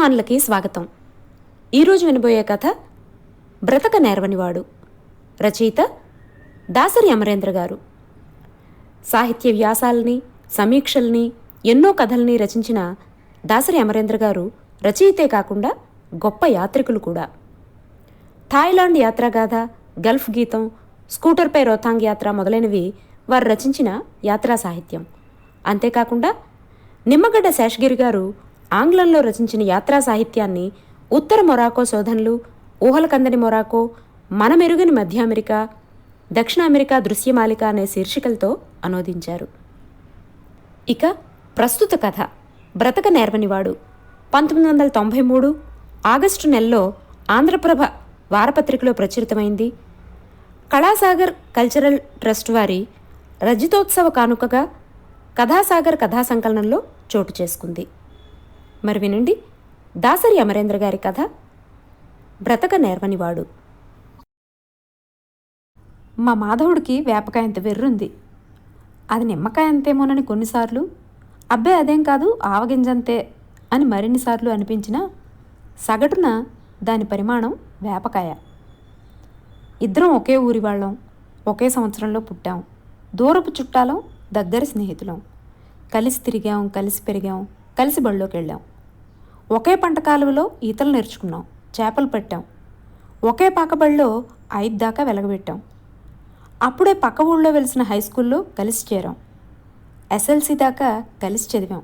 అభిమానులకి స్వాగతం. ఈరోజు వినబోయే కథ బ్రతక నేర్వనివాడు. రచయిత దాసరి అమరేంద్ర గారు. సాహిత్య వ్యాసాలని, సమీక్షల్ని, ఎన్నో కథల్ని రచించిన దాసరి అమరేంద్ర గారు రచయితే కాకుండా గొప్ప యాత్రికులు కూడా. థాయిలాండ్ యాత్రాగాథ, గల్ఫ్ గీతం, స్కూటర్పై రోథాంగ్ యాత్ర మొదలైనవి వారు రచించిన యాత్రా సాహిత్యం. అంతేకాకుండా నిమ్మగడ్డ శేషగిరి గారు ఆంగ్లంలో రచించిన యాత్రా సాహిత్యాన్ని ఉత్తర మొరాకో శోధనలు, ఊహలకందని మొరాకో, మనమెరుగని మధ్య అమెరికా, దక్షిణ అమెరికా దృశ్యమాలిక అనే శీర్షికలతో అనువదించారు. ఇక ప్రస్తుత కథ బ్రతక నేర్వనివాడు 1993 ఆగస్టు నెలలో ఆంధ్రప్రభ వారపత్రికలో ప్రచురితమైంది. కళాసాగర్ కల్చరల్ ట్రస్ట్ వారి రజతోత్సవ కానుకగా కథాసాగర్ కథా సంకలనంలో చోటు చేసుకుంది. మరి వినండి దాసరి అమరేంద్ర గారి కథ బ్రతక నేర్వనివాడు. మా మాధవుడికి వేపకాయంత వెర్రుంది. అది నిమ్మకాయ అంతేమోనని కొన్నిసార్లు, అబ్బే అదేం కాదు ఆవగింజంతే అని మరిన్నిసార్లు అనిపించినా సగటున దాని పరిమాణం వేపకాయ. ఇద్దరం ఒకే ఊరి వాళ్ళం, ఒకే సంవత్సరంలో పుట్టాం, దూరపు చుట్టాలం, దగ్గర స్నేహితులం. కలిసి తిరిగాం, కలిసి పెరిగాం, కలిసి బళ్ళోకి వెళ్ళాం. ఒకే పంట కాలువలో ఈతలు నేర్చుకున్నాం, చేపలు పెట్టాం. ఒకే పాకబడిలో 5 దాకా వెలగబెట్టాం. అప్పుడే పక్క ఊళ్ళో వెలిసిన హై స్కూల్లో కలిసి చేరాం. ఎస్ఎల్సి దాకా కలిసి చదివాం.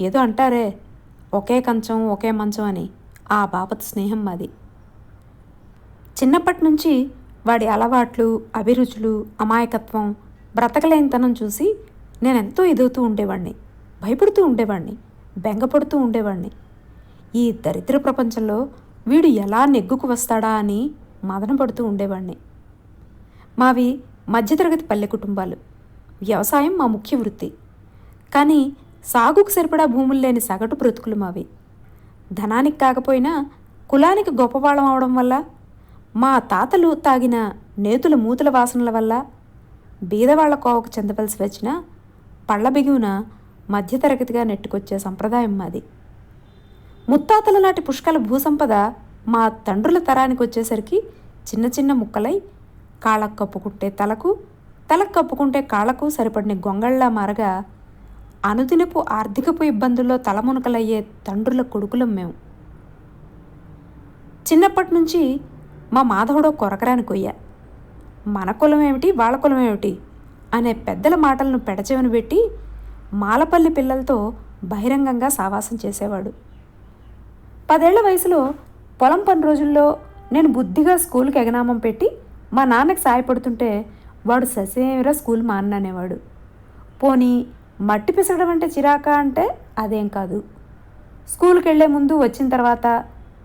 ఏదో అంటారే ఒకే కంచం ఒకే మంచం అని, ఆ బాపత్ స్నేహం మాది. చిన్నప్పటి నుంచి వాడి అలవాట్లు, అభిరుచులు, అమాయకత్వం, బ్రతకలేనితనం చూసి నేనెంతో ఎదుగుతూ ఉండేవాడిని, భయపడుతూ ఉండేవాడిని, బెంగపడుతూ ఉండేవాడిని. ఈ దరిద్ర ప్రపంచంలో వీడు ఎలా నెగ్గుకు వస్తాడా అని మదనపడుతూ ఉండేవాడిని. మావి మధ్యతరగతి పల్లె కుటుంబాలు. వ్యవసాయం మా ముఖ్య వృత్తి. కానీ సాగుకు సరిపడా భూములు లేని సగటు బ్రతుకులు మావి. ధనానికి కాకపోయినా కులానికి గొప్పవాళ్ళం అవడం వల్ల, మా తాతలు తాగిన నేతుల మూతుల వాసనల వల్ల బీదవాళ్ల కోవకు చెందవలసి వచ్చిన పళ్ళ బిగువున మధ్యతరగతిగా నెట్టుకొచ్చే సంప్రదాయం మాది. ముత్తాతల నాటి పుష్కల భూసంపద మా తండ్రుల తరానికి వచ్చేసరికి చిన్న చిన్న ముక్కలై కాళ్ళకు కప్పుకుంటే తలకు, తలకు కప్పుకుంటే కాళ్లకు సరిపడిన గొంగళ్ళలా మారగా అనుదినపు ఆర్థికపు ఇబ్బందుల్లో తలమునకలయ్యే తండ్రుల కొడుకులం మేము. చిన్నప్పటి నుంచి మా మాధవుడో కొరకరాని కొయ్య. మన కులం ఏమిటి, వాళ్ళ కులం ఏమిటి అనే పెద్దల మాటలను పెడచెవిన పెట్టి మాలపల్లి పిల్లలతో బహిరంగంగా సావాసం చేసేవాడు. 10 ఏళ్ల వయసులో పొలం పని రోజుల్లో నేను బుద్ధిగా స్కూల్కి ఎగనామం పెట్టి మా నాన్నకి సాయపడుతుంటే వాడు ససేమిరా స్కూల్ మాననేవాడు. పోనీ మట్టి పిసగడం అంటే చిరాకా అంటే అదేం కాదు. స్కూల్కి వెళ్లే ముందు, వచ్చిన తర్వాత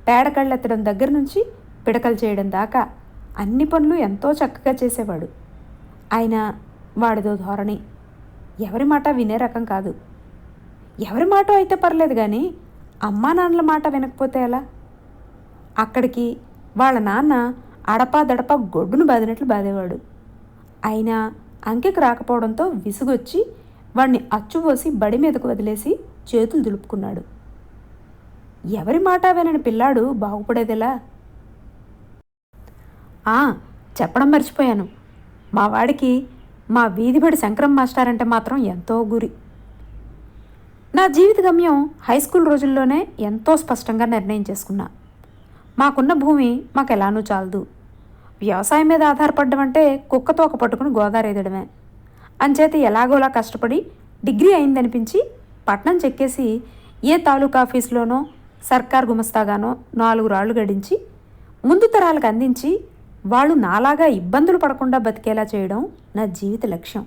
పేడకళ్ళెత్తడం దగ్గర నుంచి పిడకలు చేయడం దాకా అన్ని పనులు ఎంతో చక్కగా చేసేవాడు. అయినా వాడిదో ధోరణి, ఎవరి మాట వినే రకం కాదు. ఎవరి మాట అయితే పర్లేదు కానీ అమ్మా నాన్నల మాట వినకపోతే ఎలా? అక్కడికి వాళ్ళ నాన్న అడపా దడపా గొడ్డును బాదినట్లు బాదేవాడు. అయినా అంకెకు రాకపోవడంతో విసుగొచ్చి వాడిని అచ్చుపోసి బడి మీదకు వదిలేసి చేతులు దులుపుకున్నాడు. ఎవరి మాట వినని పిల్లాడు బాగుపడేదెలా? చెప్పడం మర్చిపోయాను, మా వాడికి మా వీధిబడి శంకరం మాస్టర్ అంటే మాత్రం ఎంతో గురి. నా జీవిత గమ్యం హై స్కూల్ రోజుల్లోనే ఎంతో స్పష్టంగా నిర్ణయం చేసుకున్నా. మాకున్న భూమి మాకు ఎలానూ చాలదు. వ్యవసాయం మీద ఆధారపడడం అంటే కుక్కతో ఒక పట్టుకుని గోదారేదడమే. అంచేత ఎలాగోలా కష్టపడి డిగ్రీ అయిందనిపించి పట్నం చెక్కేసి ఏ తాలూకా ఆఫీసులోనో సర్కార్ గుమస్తాగానో 4 రాళ్లు గడించి ముందు తరాలకు అందించి వాళ్ళు నాలాగా ఇబ్బందులు పడకుండా బతికేలా చేయడం నా జీవిత లక్ష్యం.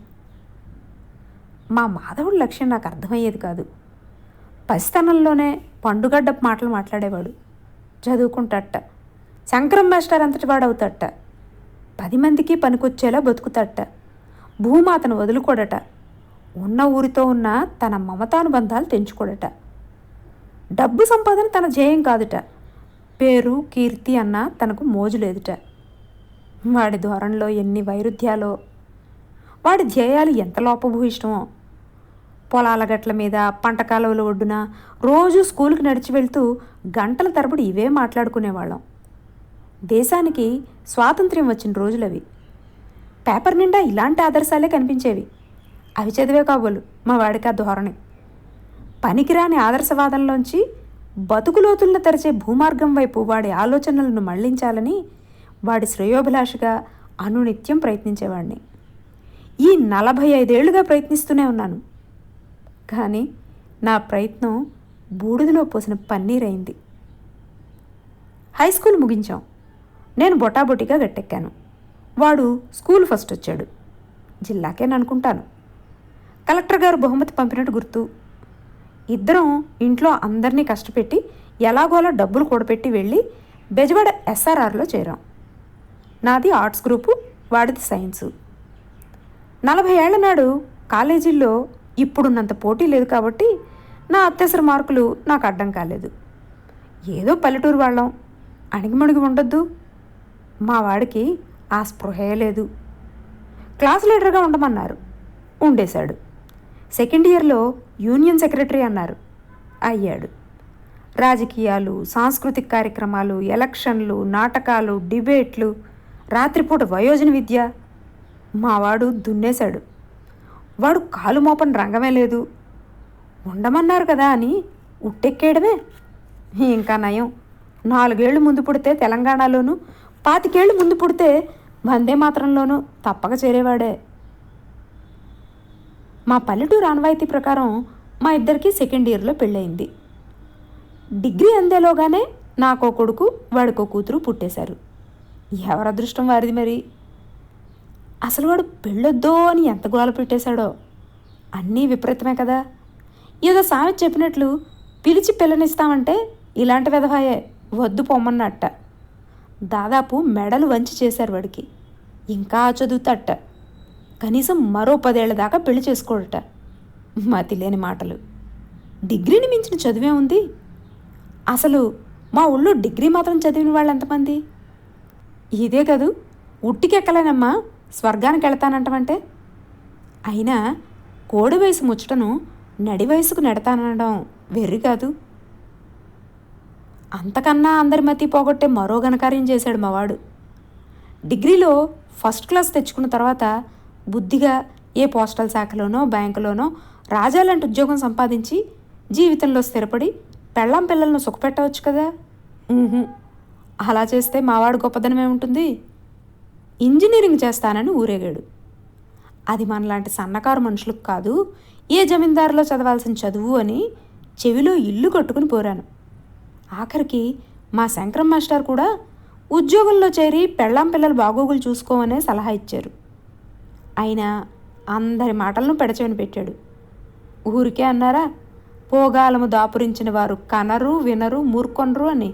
మా మాధవుడి లక్ష్యం నాకు అర్థమయ్యేది కాదు. పసితనంలోనే పండుగడ్డపు మాటలు మాట్లాడేవాడు. చదువుకుంటట, శంకరం మాస్టర్ అంతటి వాడవుతట, 10 మందికి పనికొచ్చేలా బతుకుతట, భూమాతను వదులుకోడట, ఉన్న ఊరితో ఉన్న తన మమతానుబంధాలు తెంచుకోడట. డబ్బు సంపాదన తన ధ్యేయం కాదుట, పేరు కీర్తి అన్న తనకు మోజు లేదుట. వాడి ధోరణిలో ఎన్ని వైరుధ్యాలో, వాడి ధ్యేయాలు ఎంత లోపభూయిష్టమో. పొలాల గట్ల మీద, పంట కాలువల ఒడ్డున రోజు స్కూల్కి నడిచి వెళ్తూ గంటల తరబడి ఇవే మాట్లాడుకునేవాళ్ళం. దేశానికి స్వాతంత్ర్యం వచ్చిన రోజులవి. పేపర్ నిండా ఇలాంటి ఆదర్శాలే కనిపించేవి. అవి చదివే కాబోలు మా వాడికి ఆ ధోరణి. పనికిరాని ఆదర్శవాదంలోంచి బతుకులోతులను తెరిచే భూమార్గం వైపు వాడి ఆలోచనలను మళ్లించాలని వాడి శ్రేయోభిలాషగా అనునిత్యం ప్రయత్నించేవాడిని. ఈ 45 ఏళ్లుగా ప్రయత్నిస్తూనే ఉన్నాను. కానీ నా ప్రయత్నం బూడిదలో పోసిన పన్నీరైంది. High school ముగించాం. నేను బొటాబొటిగా గట్టెక్కాను. వాడు స్కూల్ ఫస్ట్ వచ్చాడు. జిల్లాకేననుకుంటాను. కలెక్టర్ గారు బహుమతి పంపినట్టు గుర్తు. ఇద్దరం ఇంట్లో అందరినీ కష్టపెట్టి ఎలాగోలా డబ్బులు కూడపెట్టి వెళ్ళి బెజవాడ SRRలో చేరాం. నాది ఆర్ట్స్ గ్రూపు, వాడిది సైన్సు. 40 ఏళ్ల నాడు కాలేజీల్లో ఇప్పుడున్నంత పోటీ లేదు కాబట్టి నా అత్యవసర మార్కులు నాకు అడ్డం కాలేదు. ఏదో పల్లెటూరు వాళ్ళం, అణిగిమణిగి ఉండొద్దు. మా వాడికి ఆ స్పృహే లేదు. క్లాస్ లీడర్గా ఉండమన్నారు, ఉండేశాడు. సెకండ్ ఇయర్లో యూనియన్ సెక్రటరీ అన్నారు, అయ్యాడు. రాజకీయాలు, సాంస్కృతిక కార్యక్రమాలు, ఎలక్షన్లు, నాటకాలు, డిబేట్లు, రాత్రిపూట వయోజన విద్య. మావాడు దున్నేశాడు. వాడు కాలు మోపని రంగమే లేదు. ఉండమన్నారు కదా అని ఉట్టెక్కేయడమే. ఇంకా నయం, 4 ఏళ్ళు ముందు పుడితే తెలంగాణలోనూ, 25 ఏళ్ళు ముందు పుడితే వందే మాత్రంలోనూ తప్పక చేరేవాడే. మా పల్లెటూరు ఆనవాయితీ ప్రకారం మా ఇద్దరికి సెకండ్ ఇయర్లో పెళ్ళయింది. డిగ్రీ అందేలోగానే నాకో కొడుకు, వాడికో కూతురు పుట్టేశారు. ఎవరి అదృష్టం వారిది మరి. అసలు వాడు పెళ్ళొద్దో అని ఎంత గోల పెట్టేశాడో. అన్నీ విపరీతమే కదా. ఏదో సామెత చెప్పినట్లు పిలిచి పిల్లనిస్తామంటే ఇలాంటి విధవాయే వద్దు పొమ్మన్నట్ట. దాదాపు మెడలు వంచి చేశారు వాడికి. ఇంకా చదువుతట. కనీసం మరో 10 ఏళ్ల దాకా పెళ్లి చేసుకోడట. మతి లేని మాటలు. డిగ్రీని మించిన చదువే ఉంది. అసలు మా ఊళ్ళో డిగ్రీ మాత్రం చదివిన వాళ్ళు ఎంతమంది? ఇదే కదూ ఉట్టికెక్కలేనమ్మా స్వర్గానికి వెళతానంటామంటే. అయినా కోడి వయసు ముచ్చటను నడి వయసుకు నెడతానడం వెర్రి కాదు. అంతకన్నా అందరి మతి పోగొట్టే మరో ఘనకార్యం చేశాడు మావాడు. డిగ్రీలో ఫస్ట్ క్లాస్ తెచ్చుకున్న తర్వాత బుద్ధిగా ఏ పోస్టల్ శాఖలోనో బ్యాంకులోనో రాజాలాంటి ఉద్యోగం సంపాదించి జీవితంలో స్థిరపడి పెళ్ళాం పిల్లలను సుఖపెట్టవచ్చు కదా. అలా చేస్తే మావాడు గొప్పదనమే ఉంటుంది. ఇంజనీరింగ్ చేస్తానని ఊరేగాడు. అది మనలాంటి సన్నకారు మనుషులకు కాదు, ఏ జమీందారులో చదవాల్సిన చదువు అని చెవిలో ఇల్లు కట్టుకుని పోరాను. ఆఖరికి మా శంకరం మాస్టర్ కూడా ఉద్యోగంలో చేరి పెళ్ళాం పిల్లలు బాగోగులు చూసుకోమనే సలహా ఇచ్చారు. అయినా అందరి మాటలను పెడచెవిన పెట్టాడు. ఊరికే అన్నారా, పోగాలము దాపురించిన వారు కనరు వినరు మూర్కొనరు అని.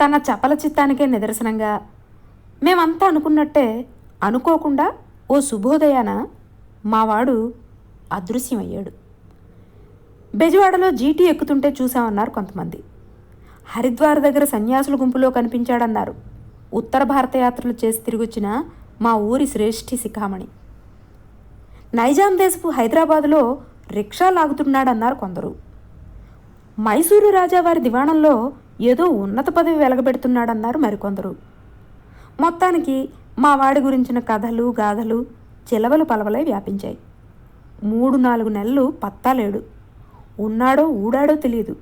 తన చపల చిత్తానికే నిదర్శనంగా మేమంతా అనుకున్నట్టే అనుకోకుండా ఓ శుభోదయాన మావాడు అదృశ్యమయ్యాడు. బెజవాడలో జీటీ ఎక్కుతుంటే చూసామన్నారు కొంతమంది. హరిద్వార్ దగ్గర సన్యాసుల గుంపులో కనిపించాడన్నారు. ఉత్తర భారత యాత్రలు చేసి తిరిగొచ్చిన మా ఊరి శ్రేష్ఠి శిఖామణి. నైజాం దేశపు హైదరాబాదులో రిక్షా లాగుతున్నాడన్నారు కొందరు. మైసూరు రాజా వారి దివాణంలో ఏదో ఉన్నత పదవి వెలగబెడుతున్నాడన్నారు మరికొందరు. మొత్తానికి మా వాడి గురించిన కథలు గాథలు చిలవలు పలవలై వ్యాపించాయి. 3-4 నెలలు పత్తాలేడు. ఉన్నాడో ఊడాడో తెలియదు.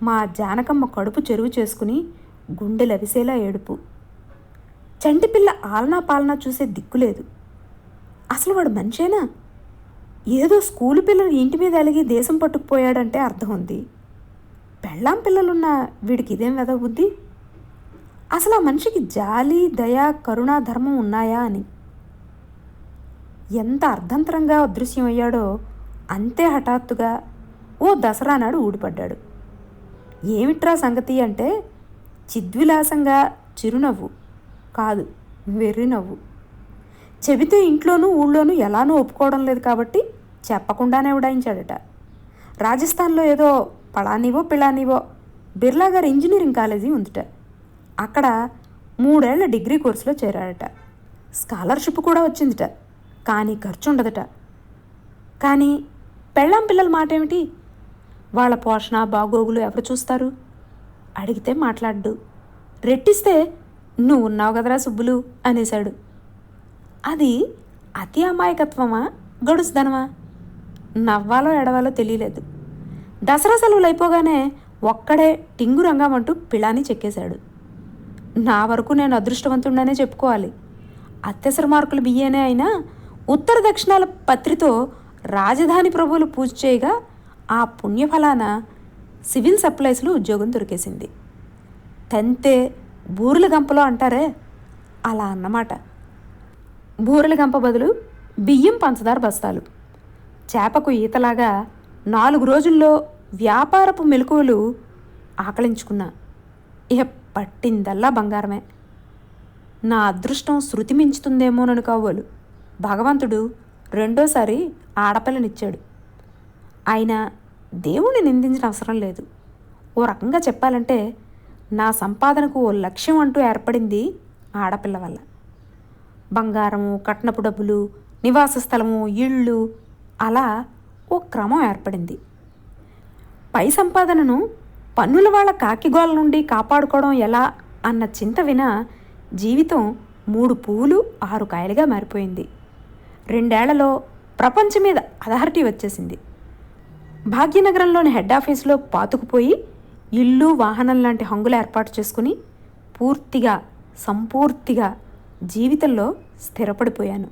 మా జానకమ్మ కడుపు చెరువు చేసుకుని గుండె లవిసేలా ఏడుపు. చంటిపిల్ల ఆలనా పాలనా చూసే దిక్కులేదు. అసలు వాడు మనిషేనా? ఏదో స్కూలు పిల్లలు ఇంటి మీద అలిగి దేశం పట్టుకుపోయాడంటే అర్థం ఉంది. పెళ్ళాం పిల్లలున్న వీడికి ఇదేం వెదవ బుద్ధి? అసలు ఆ మనిషికి జాలి, దయ, కరుణ, ధర్మం ఉన్నాయా అని. ఎంత అర్ధంతరంగా అదృశ్యమయ్యాడో అంతే హఠాత్తుగా ఓ దసరా నాడు ఊడిపడ్డాడు. ఏమిట్రా సంగతి అంటే చిద్విలాసంగా చిరునవ్వు కాదు, వెర్రి నవ్వు. చెబితే ఇంట్లోనూ ఊళ్ళోనూ ఎలానూ ఒప్పుకోవడం లేదు కాబట్టి చెప్పకుండానే ఉడాయించాడట. రాజస్థాన్లో ఏదో పళానివో పిళానివో బిర్లా గారి ఇంజనీరింగ్ కాలేజీ ఉందిట. అక్కడ 3 ఏళ్ల డిగ్రీ కోర్సులో చేరాడట. స్కాలర్షిప్ కూడా వచ్చిందిట. కానీ ఖర్చు ఉండదట. కానీ పెళ్ళాం పిల్లల మాట ఏమిటి? వాళ్ళ పోషణ బాగోగులు ఎవరు చూస్తారు? అడిగితే మాట్లాడ్డు, రెట్టిస్తే నువ్వు ఉన్నావు కదరా సుబ్బులు అనేశాడు. అది అతి అమాయకత్వమా, గడుసుదనమా? నవ్వాలో ఎడవాలో తెలియలేదు. దసరా సెలవులు అయిపోగానే ఒక్కడే టింగు రంగమంటూ పిలాని చెక్కేశాడు. నా వరకు నేను అదృష్టవంతుడనే చెప్పుకోవాలి. అత్యవసర మార్కులు బియ్యనే అయినా ఉత్తర దక్షిణాల పత్రితో రాజధాని ప్రభువులు పూజ చేయగా ఆ పుణ్యఫలాన సివిల్ సప్లైస్లో ఉద్యోగం దొరికేసింది. తంతే బూరెల గంపలో అంటారే, అలా అన్నమాట. బూరెల గంప బదులు బియ్యం పంచదార బస్తాలు. చేపకు ఈతలాగా 4 రోజుల్లో వ్యాపారపు మెలకువలు ఆకలించుకున్నా. ఇక పట్టిందల్లా బంగారమే. నా అదృష్టం శృతి మించుతుందేమోనని కావోలు భగవంతుడు రెండోసారి ఆడపిల్లనిచ్చాడు. అయినా దేవుణ్ణి నిందించిన అవసరం లేదు. ఓ రకంగా చెప్పాలంటే నా సంపాదనకు ఓ లక్ష్యం అంటూ ఏర్పడింది ఆడపిల్ల వల్ల. బంగారము, కట్నపు డబ్బులు, నివాస స్థలము, ఇళ్ళు, అలా ఓ క్రమం ఏర్పడింది. పై సంపాదనను పన్నుల వాళ్ళ కాకిగోల నుండి కాపాడుకోవడం ఎలా అన్న చింత వినా జీవితం 3 పువ్వులు 6 కాయలుగా మారిపోయింది. 2 ఏళ్లలో ప్రపంచం మీద అథారిటీ వచ్చేసింది. భాగ్యనగరంలోని హెడ్ ఆఫీసులో పాతుకుపోయి ఇల్లు, వాహనం లాంటి హంగులు ఏర్పాటు చేసుకుని సంపూర్తిగా జీవితంలో స్థిరపడిపోయాను.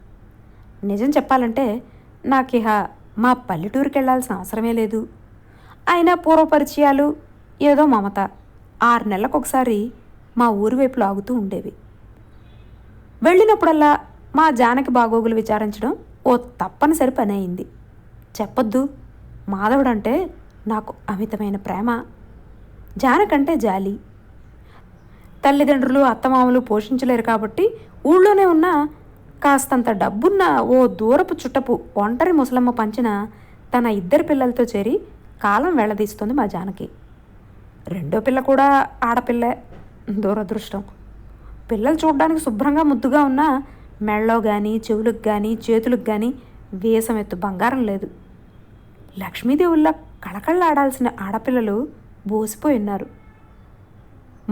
నిజం చెప్పాలంటే నాకిహ మా పల్లెటూరుకి వెళ్లాల్సిన అవసరమే లేదు. అయినా పూర్వపరిచయాలు, ఏదో మమత 6 నెలలకొకసారి మా ఊరి వైపు లాగుతూ ఉండేవి. వెళ్ళినప్పుడల్లా మా జానకి బాగోగులు విచారించడం ఓ తప్పనిసరి పని అయింది. చెప్పొద్దు, మాధవుడంటే నాకు అమితమైన ప్రేమ, జానకంటే జాలి. తల్లిదండ్రులు, అత్తమామలు పోషించలేరు కాబట్టి ఊళ్ళోనే ఉన్న కాస్తంత డబ్బున్న ఓ దూరపు చుట్టపు ఒంటరి ముసలమ్మ పంచిన తన 2 పిల్లలతో చేరి కాలం వెళ్లదీస్తుంది మా జానకి. రెండో పిల్ల కూడా ఆడపిల్లే. దురదృష్టం. పిల్లలు చూడడానికి శుభ్రంగా ముద్దుగా ఉన్నా మెళ్ళో కానీ, చెవులకు కానీ, చేతులకు కానీ వేసమెత్తు బంగారం లేదు. లక్ష్మీదేవుల్లా కళకళ్ళాడాల్సిన ఆడపిల్లలు బోసిపోయి ఉన్నారు.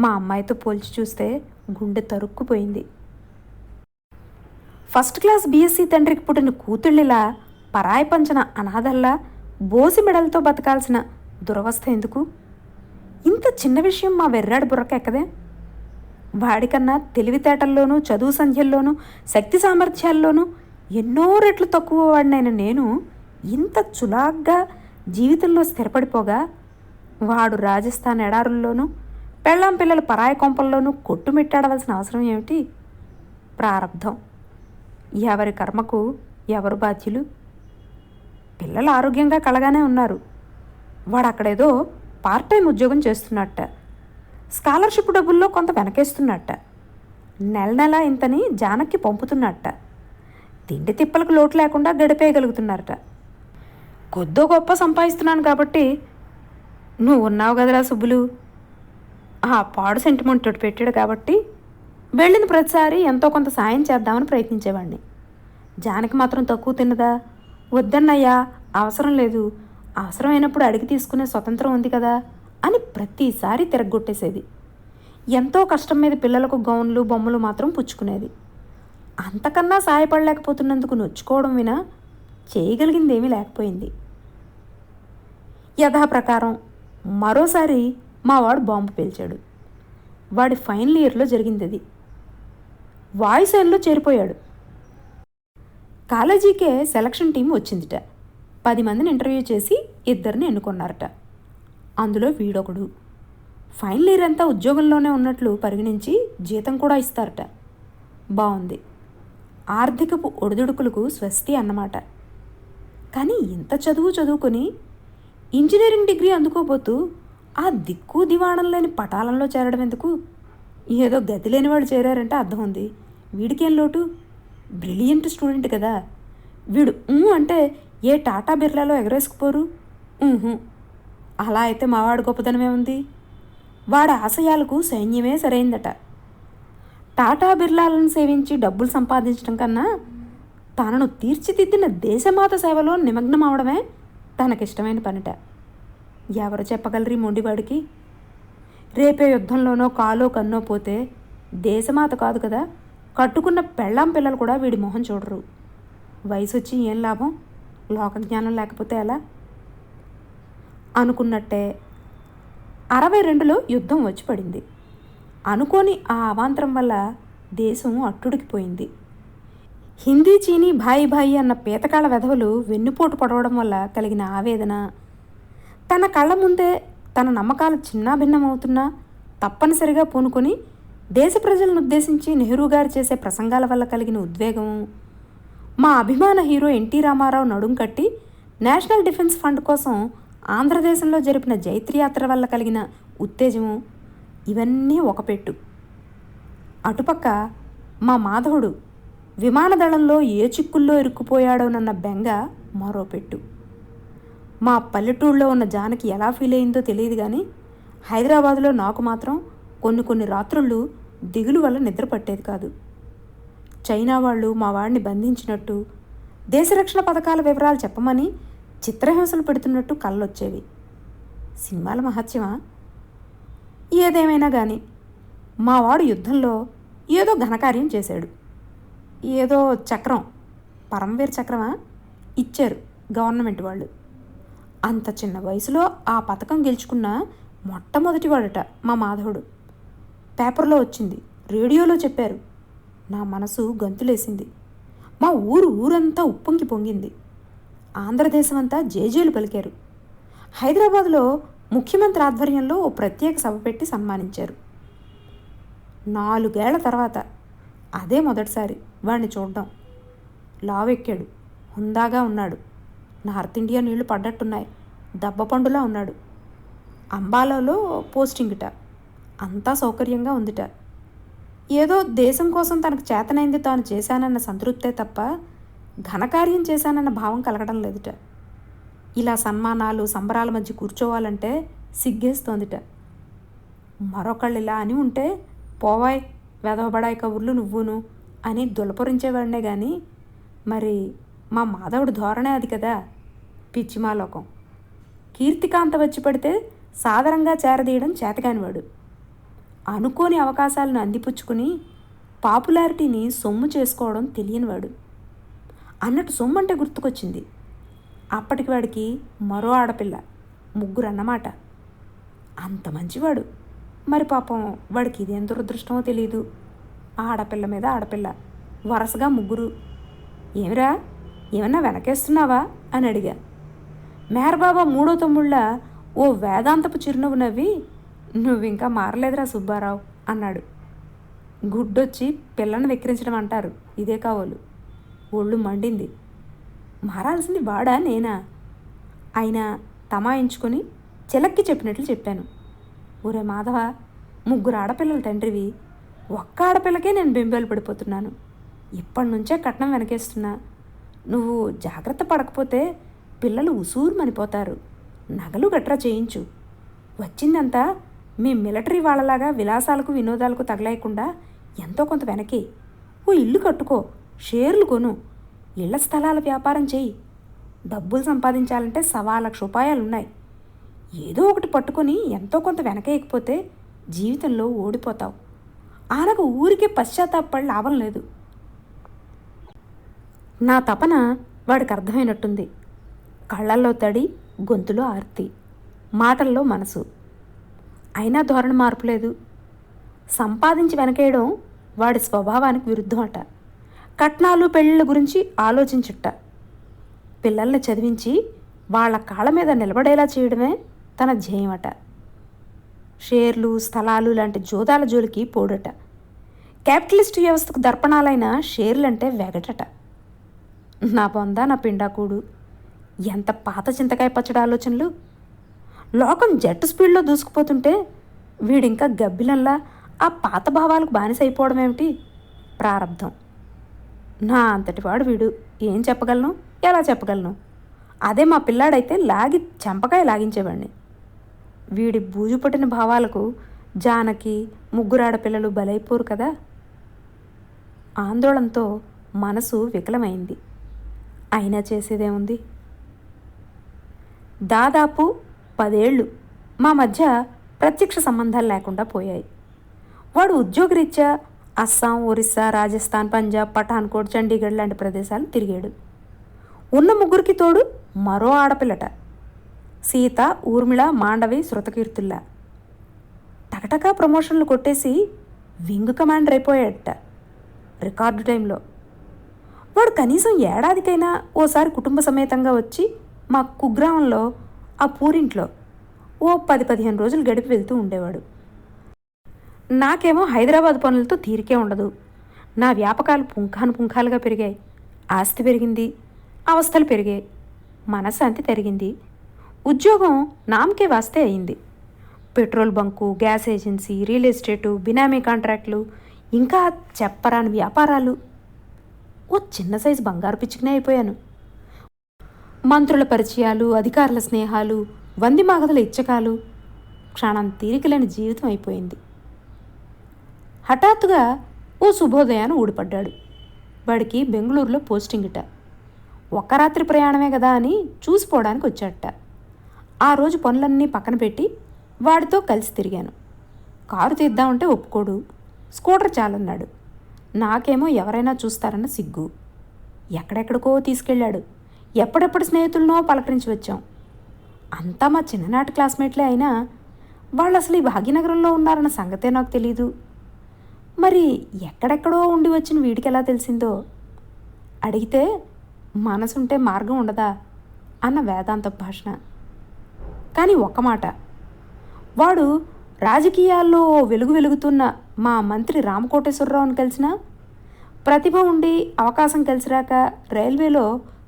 మా అమ్మాయితో పోల్చి చూస్తే గుండె తరుక్కుపోయింది. ఫస్ట్ క్లాస్ బీఎస్సీ తండ్రికి పుట్టిన కూతుళ్ళిలా పరాయి పంచన అనాథల్లా బోసి మెడలతో బతకాల్సిన దురవస్థ ఎందుకు? ఇంత చిన్న విషయం మా వెర్రాడి బుర్రక ఎక్కదే? వాడికన్నా తెలివితేటల్లోనూ, చదువు సంధ్యల్లోనూ, శక్తి సామర్థ్యాల్లోనూ ఎన్నో రెట్లు తక్కువ వాడినైన నేను ఇంత చులాగ్గా జీవితంలో స్థిరపడిపోగా వాడు రాజస్థాన్ ఎడారుల్లోనూ, పెళ్ళాం పిల్లలు పరాయి కొంపల్లోనూ కొట్టుమిట్టాడవలసిన అవసరం ఏమిటి? ప్రారంధం. ఎవరి కర్మకు ఎవరు బాధ్యులు? పిల్లలు ఆరోగ్యంగా కలగానే ఉన్నారు. వాడు అక్కడేదో పార్ట్ టైం ఉద్యోగం చేస్తున్నట్ట. స్కాలర్షిప్ డబ్బుల్లో కొంత వెనకేస్తున్నట్ట. నెల ఇంతని జానకి పంపుతున్నట్ట. తిండి తిప్పలకు లోటు లేకుండా గడిపేయగలుగుతున్నారట. కొద్దో గొప్ప సంపాదిస్తున్నాను కాబట్టి నువ్వు ఉన్నావు కదరా సుబ్బులు, ఆ పాడు సెంటిమెంట్ తోటి పెట్టాడు కాబట్టి వెళ్ళిన ప్రతిసారి ఎంతో కొంత సాయం చేద్దామని ప్రయత్నించేవాడిని. జానకి మాత్రం తక్కువ తిన్నదా? వద్దన్నయ్యా, అవసరం లేదు, అవసరమైనప్పుడు అడిగి తీసుకునే స్వతంత్రం ఉంది కదా అని ప్రతిసారి తిరగొట్టేసేది. ఎంతో కష్టం మీద పిల్లలకు గౌన్లు, బొమ్మలు మాత్రం పుచ్చుకునేది. అంతకన్నా సాయపడలేకపోతున్నందుకు నొచ్చుకోవడం వినా చేయగలిగిందేమీ లేకపోయింది. యథాప్రకారం మరోసారి మావాడు బాంబు పేల్చాడు. వాడి ఫైనల్ ఇయర్లో జరిగింది అది. వాయుసేనలో చేరిపోయాడు. కాలేజీకే సెలక్షన్ టీం వచ్చిందిట. 10 మందిని ఇంటర్వ్యూ చేసి 2ని ఎన్నుకున్నారట. అందులో వీడొకడు. ఫైనల్ ఇయర్ అంతా ఉద్యోగంలోనే ఉన్నట్లు పరిగణించి జీతం కూడా ఇస్తారట. బాగుంది. ఆర్థికపు ఒడిదుడుకులకు స్వస్తి అన్నమాట. కానీ ఇంత చదువుకొని ఇంజనీరింగ్ డిగ్రీ అందుకోబోతూ ఆ దిక్కు దివాణం లేని పటాలంలో చేరడం ఎందుకు? ఏదో గతి లేని వాళ్ళు చేరారంటే అర్థం ఉంది. వీడికేం లోటు? బ్రిలియంట్ స్టూడెంట్ కదా వీడు. అంటే ఏ టాటా బిర్లాలో ఎగరేసుకుపోరు. అలా అయితే మావాడు గొప్పదనమే ఉంది. వాడి ఆశయాలకు సైన్యమే సరైందట. టాటా బిర్లాలను సేవించి డబ్బులు సంపాదించడం కన్నా తనను తీర్చిదిద్దిన దేశమాత సేవలో నిమగ్నం అవడమే తనకిష్టమైన పనిట. ఎవరు చెప్పగలరు ఈ మొండివాడికి? రేపే యుద్ధంలోనో కాలో కన్నో పోతే దేశమాత కాదు కదా, కట్టుకున్న పెళ్ళాం పిల్లలు కూడా వీడి మొహం చూడరు. వయసు వచ్చి ఏం లాభం, లోకజ్ఞానం లేకపోతే ఎలా? అనుకున్నట్టే 62లో యుద్ధం వచ్చి పడింది. అనుకోని ఆ అవాంతరం వల్ల దేశం అట్టుడికిపోయింది. హిందీ చీనీ భాయి భాయి అన్న పీతకాళ్ళ వెధవలు వెన్నుపోటు పడవడం వల్ల కలిగిన ఆవేదన, తన కళ్ళ ముందే తన నమ్మకాలు చిన్నాభిన్నమవుతున్నా తప్పనిసరిగా పూనుకొని దేశ ప్రజలను ఉద్దేశించి నెహ్రూ గారు చేసే ప్రసంగాల వల్ల కలిగిన ఉద్వేగం, మా అభిమాన హీరో ఎన్టీ రామారావు నడుం కట్టి నేషనల్ డిఫెన్స్ ఫండ్ కోసం ఆంధ్రదేశంలో జరిపిన జైత్రయాత్ర వల్ల కలిగిన ఉత్తేజము, ఇవన్నీ ఒక పెట్టు. అటుపక్క మా మాధవుడు విమానదళంలో ఏ చిక్కుల్లో ఇరుక్కుపోయాడోనన్న బెంగ మరో పెట్టు. మా పల్లెటూళ్ళలో ఉన్న జానకి ఎలా ఫీల్ అయిందో తెలియదు కానీ హైదరాబాదులో నాకు మాత్రం కొన్ని రాత్రుళ్ళు దిగులు వల్ల నిద్ర పట్టేది కాదు. చైనా వాళ్ళు మా వాడిని బంధించినట్టు, దేశరక్షణ పథకాల వివరాలు చెప్పమని చిత్రహింసలు పెడుతున్నట్టు కళ్ళొచ్చేవి. సినిమాల మహత్యమా? ఏదేమైనా కానీ మావాడు యుద్ధంలో ఏదో ఘనకార్యం చేశాడు. ఏదో చక్రం, పరమవీర చక్రమా ఇచ్చారు గవర్నమెంట్ వాళ్ళు. అంత చిన్న వయసులో ఆ పథకం గెలుచుకున్న మొట్టమొదటివాడట మా మాధవుడు. పేపర్లో వచ్చింది, రేడియోలో చెప్పారు. నా మనసు గంతులేసింది. మా ఊరంతా ఉప్పొంగి పొంగింది. ఆంధ్రదేశం అంతా జేజేలు పలికారు. హైదరాబాదులో ముఖ్యమంత్రి ఆధ్వర్యంలో ఓ ప్రత్యేక సభ పెట్టి సన్మానించారు. 4 ఏళ్ల తర్వాత అదే మొదటిసారి వాడిని చూడడం. లావెక్కాడు, హుందాగా ఉన్నాడు. నార్త్ ఇండియా నీళ్లు పడ్డట్టున్నాయి. దబ్బపండులా ఉన్నాడు. అంబాలాలో పోస్టింగ్ట. అంతా సౌకర్యంగా ఉందిట. ఏదో దేశం కోసం తనకు చేతనైంది తాను చేశానన్న సంతృప్తే తప్ప ఘనకార్యం చేశానన్న భావం కలగడం లేదుట. ఇలా సన్మానాలు సంబరాల మధ్య కూర్చోవాలంటే సిగ్గేస్తోందిట. మరొకళ్ళు ఇలా అని ఉంటే పోవాయ్ వెదవబడాయి కబుర్లు నువ్వును అని దులపరించేవాడినే కానీ మరి మా మాధవుడు ధోరణే అది కదా. పిచ్చిమాలోకం. కీర్తికాంత వచ్చి పడితే సాదరంగా చేరదీయడం చేతకానివాడు. అనుకోని అవకాశాలను అందిపుచ్చుకుని పాపులారిటీని సొమ్ము చేసుకోవడం తెలియనివాడు. అన్నట్టు సొమ్ము అంటే గుర్తుకొచ్చింది. అప్పటికి వాడికి మరో ఆడపిల్ల, 3 అన్నమాట. అంత మంచివాడు. మరి పాపం వాడికి ఇదేం దురదృష్టమో తెలీదు. ఆడపిల్ల మీద ఆడపిల్ల, వరుసగా 3. ఏమిరా, ఏమన్నా వెనకేస్తున్నావా అని అడిగా. మేరబాబా 3వ తమ్ముళ్ళ ఓ వేదాంతపు చిరునవ్వు నవ్వి, నువ్వింకా మారలేదురా సుబ్బారావు అన్నాడు. గుడ్డొచ్చి పిల్లను వెక్కిరించడం అంటారు, ఇదే కావోలు. ఒళ్ళు మండింది. మారాల్సింది వాడా నేనా? అయినా తమాయించుకొని చిలక్కి చెప్పినట్లు చెప్పాను. ఊరే మాధవ, 3 ఆడపిల్లల తండ్రివి, ఒక్క ఆడపిల్లకే నేను బెంబేలు పడిపోతున్నాను. ఇప్పటి నుంచే కట్నం వెనకేస్తున్నా. నువ్వు జాగ్రత్త పడకపోతే పిల్లలు ఉసూరుమనిపోతారు. నగలు గట్రా చేయించు. వచ్చిందంతా మీ మిలిటరీ వాళ్ళలాగా విలాసాలకు వినోదాలకు తగలేయకుండా ఎంతో కొంత వెనకే ఓ ఇల్లు కట్టుకో, షేర్లు కొను, ఇళ్ల స్థలాల వ్యాపారం చేయి. డబ్బులు సంపాదించాలంటే 1,00,000 రూపాయలున్నాయి. ఏదో ఒకటి పట్టుకొని ఎంతో కొంత వెనకేయకపోతే జీవితంలో ఓడిపోతావు. ఆనకు ఊరికే పశ్చాత్తాపడి లాభం లేదు. నా తపన వాడికి అర్థమైనట్టుంది. కళ్ళల్లో తడి, గొంతులో ఆర్తి, మాటల్లో మనసు. అయినా ధోరణి మార్పు లేదు. సంపాదించి వెనకేయడం వాడి స్వభావానికి విరుద్ధమట. కట్నాలు పెళ్ళిళ్ళ గురించి ఆలోచించుట. పిల్లల్ని చదివించి వాళ్ళ కాళ్ళ మీద నిలబడేలా చేయడమే తన ధ్యేయమట. షేర్లు, స్థలాలు లాంటి జోదాల జోలికి పోడట. క్యాపిటలిస్టు వ్యవస్థకు దర్పణాలైన షేర్లంటే వెగటట. నా బొంద, నా పిండాకూడు, ఎంత పాత చింతకాయ పచ్చడి ఆలోచనలు. లోకం జెట్ స్పీడ్లో దూసుకుపోతుంటే వీడింకా గబ్బిలంలా ఆ పాత భావాలకు బానిసైపోవడం ఏమిటి? ప్రారంధం. నా అంతటివాడు వీడు. ఏం చెప్పగలను, ఎలా చెప్పగలను? అదే మా పిల్లాడైతే లాగి చెంపకాయ లాగించేవాడిని. వీడి బూజు పట్టిన భావాలకు జానకి 3 ఆడపిల్లలు బలైపోరు కదా. ఆందోళనతో మనసు వికలమైంది. అయినా చేసేదేముంది? దాదాపు 10 ఏళ్ళు మా మధ్య ప్రత్యక్ష సంబంధాలు లేకుండా పోయాయి. వాడు ఉద్యోగరీత్యా అస్సాం, ఒరిస్సా, రాజస్థాన్, పంజాబ్, పఠాన్కోట్, చండీగఢ్ లాంటి ప్రదేశాలు తిరిగాడు. ఉన్న ముగ్గురికి తోడు మరో ఆడపిల్లట, సీత, ఊర్మిళ, మాండవి, శృతకీర్తుల్లా. టకటకా ప్రమోషన్లు కొట్టేసి వింగ్ కమాండర్ అయిపోయాడట రికార్డు టైంలో. వాడు కనీసం ఏడాదికైనా ఓసారి కుటుంబ సమేతంగా వచ్చి మా కుగ్రామంలో ఆ పూరింట్లో ఓ 10-15 రోజులు గడిపి వెళ్తూ ఉండేవాడు. నాకేమో హైదరాబాద్ పనులతో తీరికే ఉండదు. నా వ్యాపకాలు పుంఖాలుగా పెరిగాయి. ఆస్తి పెరిగింది, అవస్థలు పెరిగాయి, మనశ్శాంతి తరిగింది. ఉద్యోగం నామకే వాస్తే అయింది. Petrol bunk, gas agency, real estate, benami కాంట్రాక్టులు, ఇంకా చెప్పరాని వ్యాపారాలు. ఓ చిన్న సైజు బంగారు పిచ్చుకునే అయిపోయాను. మంత్రుల పరిచయాలు, అధికారుల స్నేహాలు, వందిమాగదుల ఇచ్చకాలు, క్షణం తీరికలేని జీవితం అయిపోయింది. హఠాత్తుగా ఓ శుభోదయాన్ని ఊడిపడ్డాడు. వాడికి బెంగళూరులో పోస్టింగిట. ఒక్క రాత్రి ప్రయాణమే కదా అని చూసిపోవడానికి వచ్చాడట. ఆ రోజు పనులన్నీ పక్కన పెట్టి వాడితో కలిసి తిరిగాను. కారు తీద్దామంటే ఒప్పుకోడు, స్కూటర్ చాలన్నాడు. నాకేమో ఎవరైనా చూస్తారన్న సిగ్గు. ఎక్కడెక్కడికో తీసుకెళ్ళాడు. ఎప్పుడెప్పుడు స్నేహితులనో పలకరించి వచ్చాం. అంతా మా చిన్ననాటి క్లాస్మేట్లే అయినా వాళ్ళు అసలు ఈ భాగ్యనగరంలో ఉన్నారన్న సంగతే నాకు తెలీదు. మరి ఎక్కడెక్కడో ఉండి వచ్చిన వీడికి ఎలా తెలిసిందో? అడిగితే మనసుంటే మార్గం ఉండదా అన్న వేదాంత భాషణ. కానీ ఒక్క మాట, వాడు రాజకీయాల్లో వెలుగుతున్న మా మంత్రి రామకోటేశ్వరరావుని కలిసినా, ప్రతిభ ఉండి అవకాశం కలిసిరాక రైల్వేలో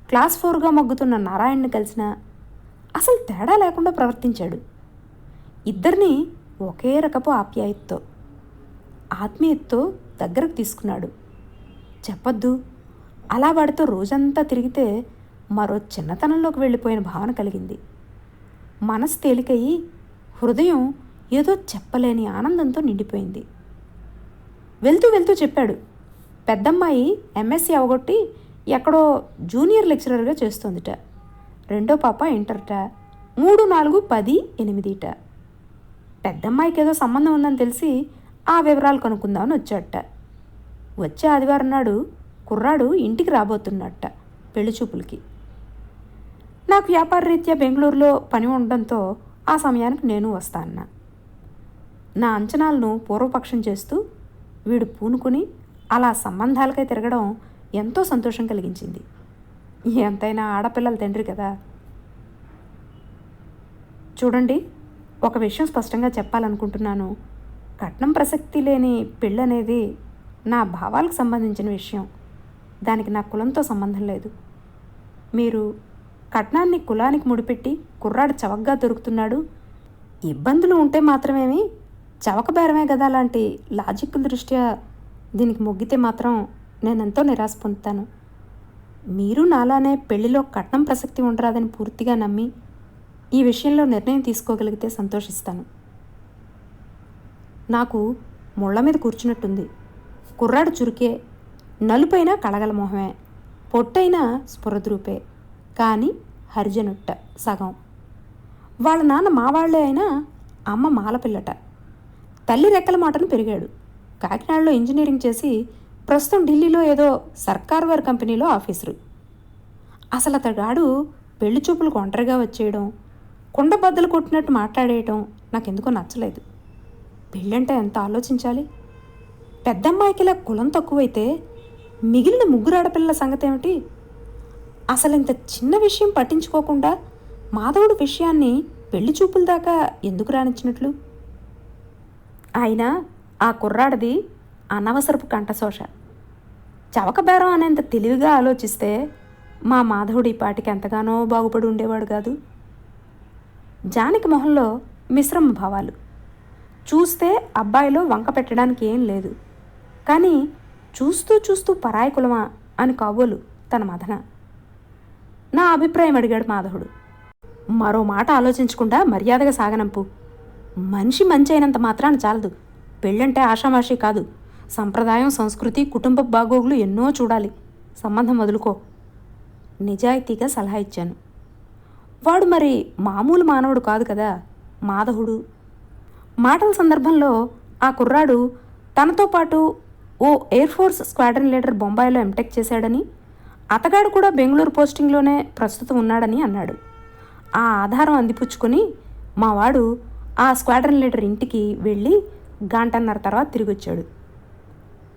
క్లాస్ 4గా మగ్గుతున్న నారాయణని కలిసినా అసలు తేడా లేకుండా ప్రవర్తించాడు. ఇద్దరినీ ఒకే రకపు ఆత్మీయతతో దగ్గరకు తీసుకున్నాడు. చెప్పొద్దు, అలా వాడితో రోజంతా తిరిగితే మరో చిన్నతనంలోకి వెళ్ళిపోయిన భావన కలిగింది. మనసు తేలికయి హృదయం ఏదో చెప్పలేని ఆనందంతో నిండిపోయింది. వెళ్తూ చెప్పాడు, పెద్దమ్మాయి ఎంఎస్సీ అవగొట్టి ఎక్కడో జూనియర్ లెక్చరర్గా చేస్తోందిట. రెండో పాప ఇంటర్ట. 3, 4, 10, 8 పెద్దమ్మాయికి ఏదో సంబంధం ఉందని తెలిసి ఆ వివరాలు కనుక్కుందామని వచ్చాడట. వచ్చే ఆదివారం నాడు కుర్రాడు ఇంటికి రాబోతున్నట్ట పెళ్లి చూపులకి. నాకు వ్యాపార రీత్యా బెంగళూరులో పని ఉండడంతో ఆ సమయానికి నేను వస్తా అన్నా. నా అంచనాలను పూర్వపక్షం చేస్తూ వీడు పూనుకుని అలా సంబంధాలకై తిరగడం ఎంతో సంతోషం కలిగించింది. ఎంతైనా ఆడపిల్లల తండ్రి కదా. చూడండి, ఒక విషయం స్పష్టంగా చెప్పాలనుకుంటున్నాను. కట్నం ప్రసక్తి లేని పెళ్ళనేది నా భావాలకు సంబంధించిన విషయం. దానికి నా కులంతో సంబంధం లేదు. మీరు కట్నాన్ని కులానికి ముడిపెట్టి కుర్రాడు చవకగా దొరుకుతున్నాడు, ఇబ్బందులు ఉంటే మాత్రమేమి చవక బేరమే కదా లాంటి లాజిక్ దృష్ట్యా దీనికి మొగ్గితే మాత్రం నేనెంతో నిరాశ పొందుతాను. మీరు నాలానే పెళ్లిలో కట్నం ప్రసక్తి ఉండరాదని పూర్తిగా నమ్మి ఈ విషయంలో నిర్ణయం తీసుకోగలిగితే సంతోషిస్తాను. నాకు ముళ్ళ మీద కూర్చున్నట్టుంది. కుర్రాడు చురుకే, నలుపైన కళగల మొహమే, పొట్టైనా స్ఫురద్రూపే, కానీ హరిజనుట్ట సగం. వాళ్ళ నాన్న మావాళ్లే అయినా అమ్మ మాలపిల్లట. తల్లి రెక్కల మాటను పెరిగాడు. కాకినాడలో ఇంజనీరింగ్ చేసి ప్రస్తుతం ఢిల్లీలో ఏదో సర్కార్ వారి కంపెనీలో ఆఫీసరు. అసలు అతగాడు పెళ్లి చూపులకు ఒంటరిగా వచ్చేయడం, కుండబద్దలు కొట్టినట్టు మాట్లాడేయటం నాకెందుకో నచ్చలేదు. పెళ్ళంటే ఎంత ఆలోచించాలి? పెద్దమ్మాయికి ఇలా కులం తక్కువైతే మిగిలిన 3 ఆడపిల్లల సంగతి ఏమిటి? అసలు ఇంత చిన్న విషయం పట్టించుకోకుండా మాధవుడు విషయాన్ని పెళ్లి చూపుల దాకా ఎందుకు రానిచ్చినట్లు? అయినా ఆ కుర్రాడిది అనవసరపు కంఠశోష. చవక బేరం అనేంత తెలివిగా ఆలోచిస్తే మా మాధవుడి పాటికి ఎంతగానో బాగుపడి ఉండేవాడు కాదు. జానకి మొహంలో మిశ్రమ భావాలు. చూస్తే అబ్బాయిలో వంక పెట్టడానికి ఏం లేదు, కానీ చూస్తూ పరాయి కులమా అని కాబోలు తన మదన. నా అభిప్రాయం అడిగాడు మాధవుడు. మరో మాట ఆలోచించకుండా మర్యాదగా సాగనంపు. మనిషి మంచి అయినంత మాత్రాన చాలదు. పెళ్ళంటే ఆషామాషి కాదు. సంప్రదాయం, సంస్కృతి, కుటుంబ బాగోగులు ఎన్నో చూడాలి. సంబంధం వదులుకో. నిజాయితీగా సలహా ఇచ్చాను. వాడు మరి మామూలు మానవుడు కాదు కదా, మాధవుడు. మాటల సందర్భంలో ఆ కుర్రాడు తనతో పాటు ఓ ఎయిర్ ఫోర్స్ స్క్వాడ్రన్ లీడర్ బొంబాయిలో ఎంటెక్ చేశాడని, అతగాడు కూడా బెంగళూరు పోస్టింగ్లోనే ప్రస్తుతం ఉన్నాడని అన్నాడు. ఆ ఆధారం అందిపుచ్చుకొని మావాడు ఆ స్క్వాడ్రన్ లీడర్ ఇంటికి వెళ్ళి గంటన్నర తర్వాత తిరిగి వచ్చాడు.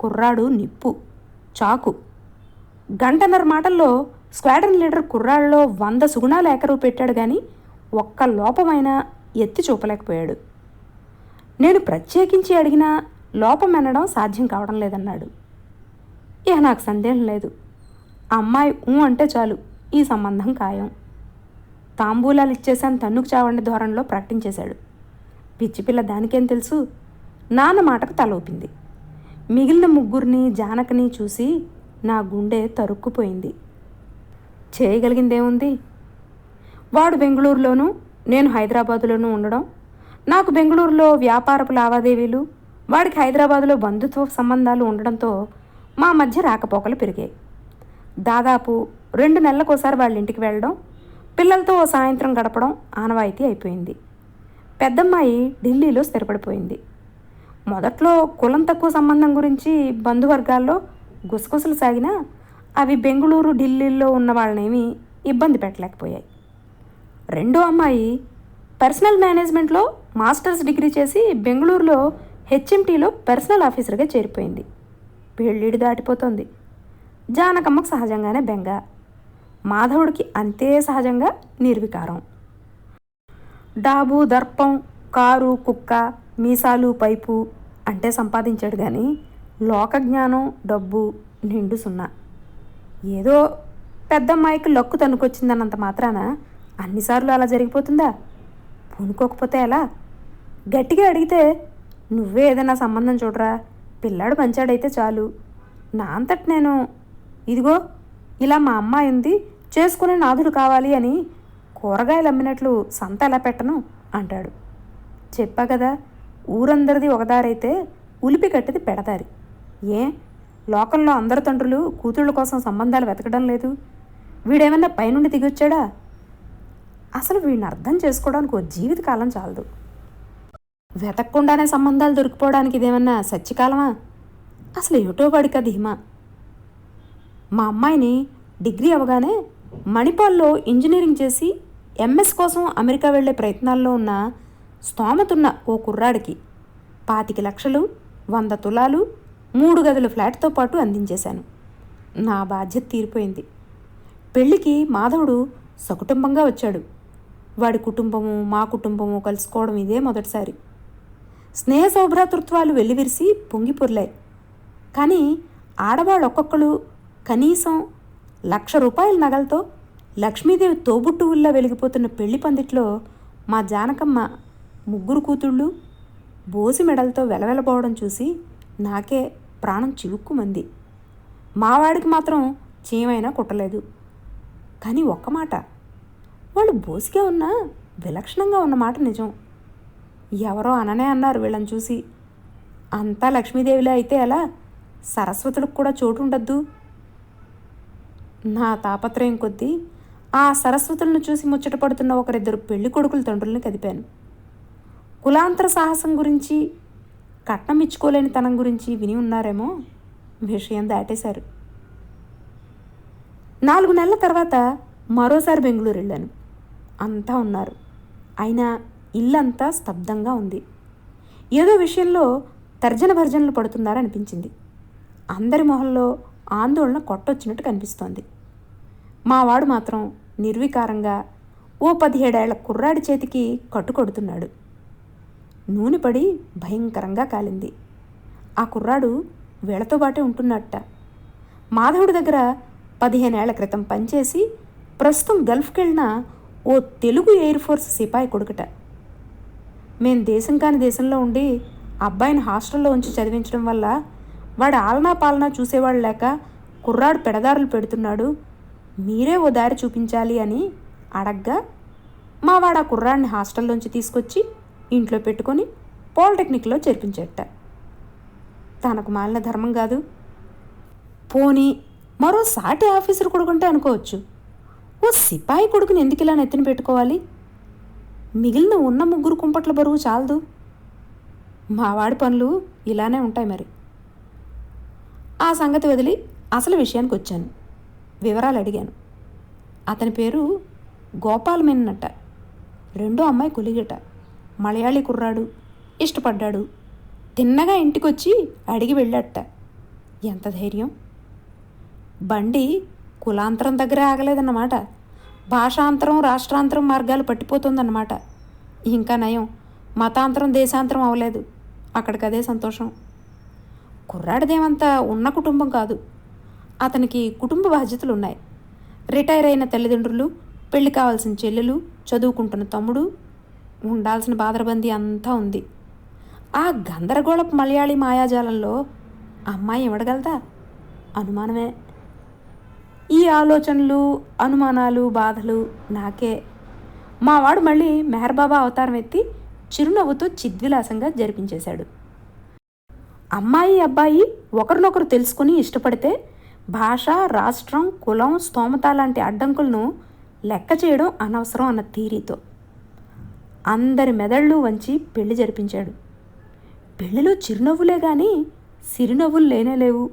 కుర్రాడు నిప్పు, చాకు. గంటన్నర మాటల్లో స్క్వాడ్రన్ లీడర్ కుర్రాళ్ళలో 100 సుగుణాలు ఏకరువు పెట్టాడు కానీ ఒక్క లోపమైనా ఎత్తి చూపలేకపోయాడు. నేను ప్రత్యేకించి అడిగినా లోపం అనడం సాధ్యం కావడం లేదన్నాడు. ఇక నాకు సందేహం లేదు, అమ్మాయి అంటే చాలు ఈ సంబంధం ఖాయం. తాంబూలాలు ఇచ్చేసాను తన్నుకు చావండి ధోరణిలో ప్రకటించేశాడు. పిచ్చిపిల్ల దానికేం తెలుసు, నాన్న మాటకు తల ఊపింది. మిగిలిన ముగ్గురిని జానకిని చూసి నా గుండె తరుక్కుపోయింది. చేయగలిగిందేముంది? వాడు బెంగళూరులోనూ నేను హైదరాబాదులోనూ ఉండడం, నాకు బెంగళూరులో వ్యాపారపు లావాదేవీలు, వాడికి హైదరాబాదులో బంధుత్వ సంబంధాలు ఉండడంతో మా మధ్య రాకపోకలు పెరిగాయి. దాదాపు 2 నెలలకోసారి వాళ్ళ ఇంటికి వెళ్ళడం, పిల్లలతో ఓ సాయంత్రం గడపడం ఆనవాయితీ అయిపోయింది. పెద్దమ్మాయి ఢిల్లీలో స్థిరపడిపోయింది. మొదట్లో కులం తక్కువ సంబంధం గురించి బంధువర్గాల్లో గుసగుసలు సాగినా అవి బెంగళూరు, ఢిల్లీలో ఉన్న వాళ్ళనేమీ ఇబ్బంది పెట్టలేకపోయాయి. రెండో అమ్మాయి పర్సనల్ మేనేజ్మెంట్లో మాస్టర్స్ డిగ్రీ చేసి బెంగళూరులో హెచ్ఎంటీలో పర్సనల్ ఆఫీసర్గా చేరిపోయింది. పెళ్ళిడు దాటిపోతుంది. జానకమ్మకు సహజంగానే బెంగ, మాధవుడికి అంతే సహజంగా నిర్వికారం. డాబు, దర్పం, కారు, కుక్క, మీసాలు, పైపు అంటే సంపాదించాడు కానీ లోకజ్ఞానం, డబ్బు నిండు సున్నా. ఏదో పెద్దమ్మాయికి లక్కు తన్నుకొచ్చిందన్నంత మాత్రాన అన్నిసార్లు అలా జరిగిపోతుందా? పూనుకోకపోతే ఎలా? గట్టిగా అడిగితే నువ్వే ఏదైనా సంబంధం చూడరా, పిల్లాడు మంచాడైతే చాలు, నా అంతటి నేను ఇదిగో ఇలా మా అమ్మాయి ఉంది, చేసుకునే నాథుడు కావాలి అని కూరగాయలు అమ్మినట్లు సంత ఎలా పెట్టను అంటాడు. చెప్పా కదా, ఊరందరిది ఒకదారైతే ఉలిపి కట్టిది పెడతారి. ఏ లోకంలో అందరు తండ్రులు కూతుళ్ళ కోసం సంబంధాలు వెతకడం లేదు? వీడేమన్నా పైనుండి దిగొచ్చాడా? అసలు వీడిని అర్థం చేసుకోవడానికి ఓ జీవితకాలం చాలదు. వెతక్కుండానే సంబంధాలు దొరికిపోవడానికి ఇదేమన్నా సత్యకాలమా? అసలు ఏటో వాడికి ధీమా. మా అమ్మాయిని డిగ్రీ అవగానే మణిపాల్లో ఇంజనీరింగ్ చేసి ఎంఎస్ కోసం అమెరికా వెళ్లే ప్రయత్నాల్లో ఉన్న స్తోమతున్న ఓ కుర్రాడికి 25 లక్షలు, 100 తులాలు, 3 గదుల ఫ్లాట్తో పాటు అందించేశాను. నా బాధ్యత తీరిపోయింది. పెళ్లికి మాధవుడు సకుటుంబంగా వచ్చాడు. వాడి కుటుంబము మా కుటుంబము కలుసుకోవడం ఇదే మొదటిసారి. స్నేహ సౌభ్రాతృత్వాలు వెల్లివిరిసి పొంగిపొర్లాయి. కానీ ఆడవాళ్ళు ఒక్కొక్కరు కనీసం ₹1,00,000 నగలతో లక్ష్మీదేవి తోబుట్టువుల్లా వెలిగిపోతున్న పెళ్లి పందిట్లో మా జానకమ్మ 3 కూతుళ్ళు బోసి మెడలతో వెలవెలబోవడం చూసి నాకే ప్రాణం చివుక్కుమంది. మావాడికి మాత్రం చీమైనా కుట్టలేదు. కానీ ఒక్క మాట, వాళ్ళు బోసిగా ఉన్నా విలక్షణంగా ఉన్నమాట నిజం. ఎవరో అననే అన్నారు వీళ్ళని చూసి, అంతా లక్ష్మీదేవిలా అయితే ఎలా, సరస్వతులకు కూడా చోటు ఉండద్దు. నా తాపత్రయం కొద్దీ ఆ సరస్వతులను చూసి ముచ్చటపడుతున్న 1-2 పెళ్లి కొడుకుల తండ్రుల్ని కదిపాను. కులాంతర సాహసం గురించి, కట్నం ఇచ్చుకోలేని తనం గురించి విని ఉన్నారేమో, విషయం దాటేశారు. 4 నెలల తర్వాత మరోసారి బెంగళూరు వెళ్ళాను. అంతా ఉన్నారు. అయినా ఇల్లంతా స్తబ్దంగా ఉంది. ఏదో విషయంలో తర్జన భర్జనలు పడుతున్నారనిపించింది. అందరి మొహంలో ఆందోళన కొట్టొచ్చినట్టు కనిపిస్తోంది. మావాడు మాత్రం నిర్వికారంగా ఓ 17 ఏళ్ల కుర్రాడి చేతికి కట్టుకొడుతున్నాడు. నూనె పడి భయంకరంగా కాలింది. ఆ కుర్రాడు వీళ్లతో బాటే ఉంటున్నట్ట. మాధవుడి దగ్గర 15 ఏళ్ల క్రితం పనిచేసి ప్రస్తుతం గల్ఫ్కి వెళ్ళిన ఓ తెలుగు ఎయిర్ ఫోర్స్ సిపాయి కొడుకుట. మేం దేశం కాని దేశంలో ఉండి అబ్బాయిని హాస్టల్లో ఉంచి చదివించడం వల్ల వాడు ఆలనా పాలనా చూసేవాళ్ళు లేక కుర్రాడు పెడదారులు పెడుతున్నాడు, మీరే ఓ దారి చూపించాలి అని అడగ్గా మావాడు ఆ కుర్రాడిని హాస్టల్లోంచి తీసుకొచ్చి ఇంట్లో పెట్టుకొని పాలిటెక్నిక్లో చేర్పించేట. తనకు మాలిన ధర్మం కాదు. పోనీ మరో సాటి ఆఫీసర్ కొడుకుంటే అనుకోవచ్చు, ఓ సిపాయి కొడుకుని ఎందుకు ఇలా నెత్తిన పెట్టుకోవాలి? మిగిలిన ఉన్న ముగ్గురు కుంపట్ల బరువు చాలదు. మావాడి పనులు ఇలానే ఉంటాయి మరి. ఆ సంగతి వదిలి అసలు విషయానికి వచ్చాను. వివరాలు అడిగాను. అతని పేరు గోపాల్ మెన్నట. రెండో అమ్మాయి కొలిగట. మలయాళీ కుర్రాడు. ఇష్టపడ్డాడు. తిన్నగా ఇంటికొచ్చి అడిగి వెళ్ళాట. ఎంత ధైర్యం! బండి కులాంతరం దగ్గరే ఆగలేదన్నమాట. భాషాంతరం రాష్ట్రాంతరం మార్గాలు పట్టిపోతుందన్నమాట. ఇంకా నయం, మతాంతరం దేశాంతరం అవ్వలేదు. అక్కడికదే సంతోషం. కుర్రాడిదేమంతా ఉన్న కుటుంబం కాదు. అతనికి కుటుంబ బాధ్యతలు ఉన్నాయి. రిటైర్ అయిన తల్లిదండ్రులు, పెళ్లి కావాల్సిన చెల్లెలు, చదువుకుంటున్న తమ్ముడు, ఉండాల్సిన బాదరబందీ అంతా ఉంది. ఆ గందరగోళపు మలయాళీ మాయాజాలంలో అమ్మాయి ఇవ్వడగలదా? అనుమానమే. ఈ ఆలోచనలు, అనుమానాలు, బాధలు నాకే. మావాడు మళ్ళీ మెహర్బాబా అవతారం ఎత్తి చిరునవ్వుతో చిద్విలాసంగా జరిపించేశాడు. అమ్మాయి అబ్బాయి ఒకరినొకరు తెలుసుకుని ఇష్టపడితే భాష, రాష్ట్రం, కులం, స్తోమత లాంటి అడ్డంకులను లెక్క చేయడం అనవసరం అన్న థీరీతో అందరి మెదళ్ళు వంచి పెళ్లి జరిపించాడు. పెళ్లిలో చిరునవ్వులే కానీ సిరినవ్వులు లేనేలేవు.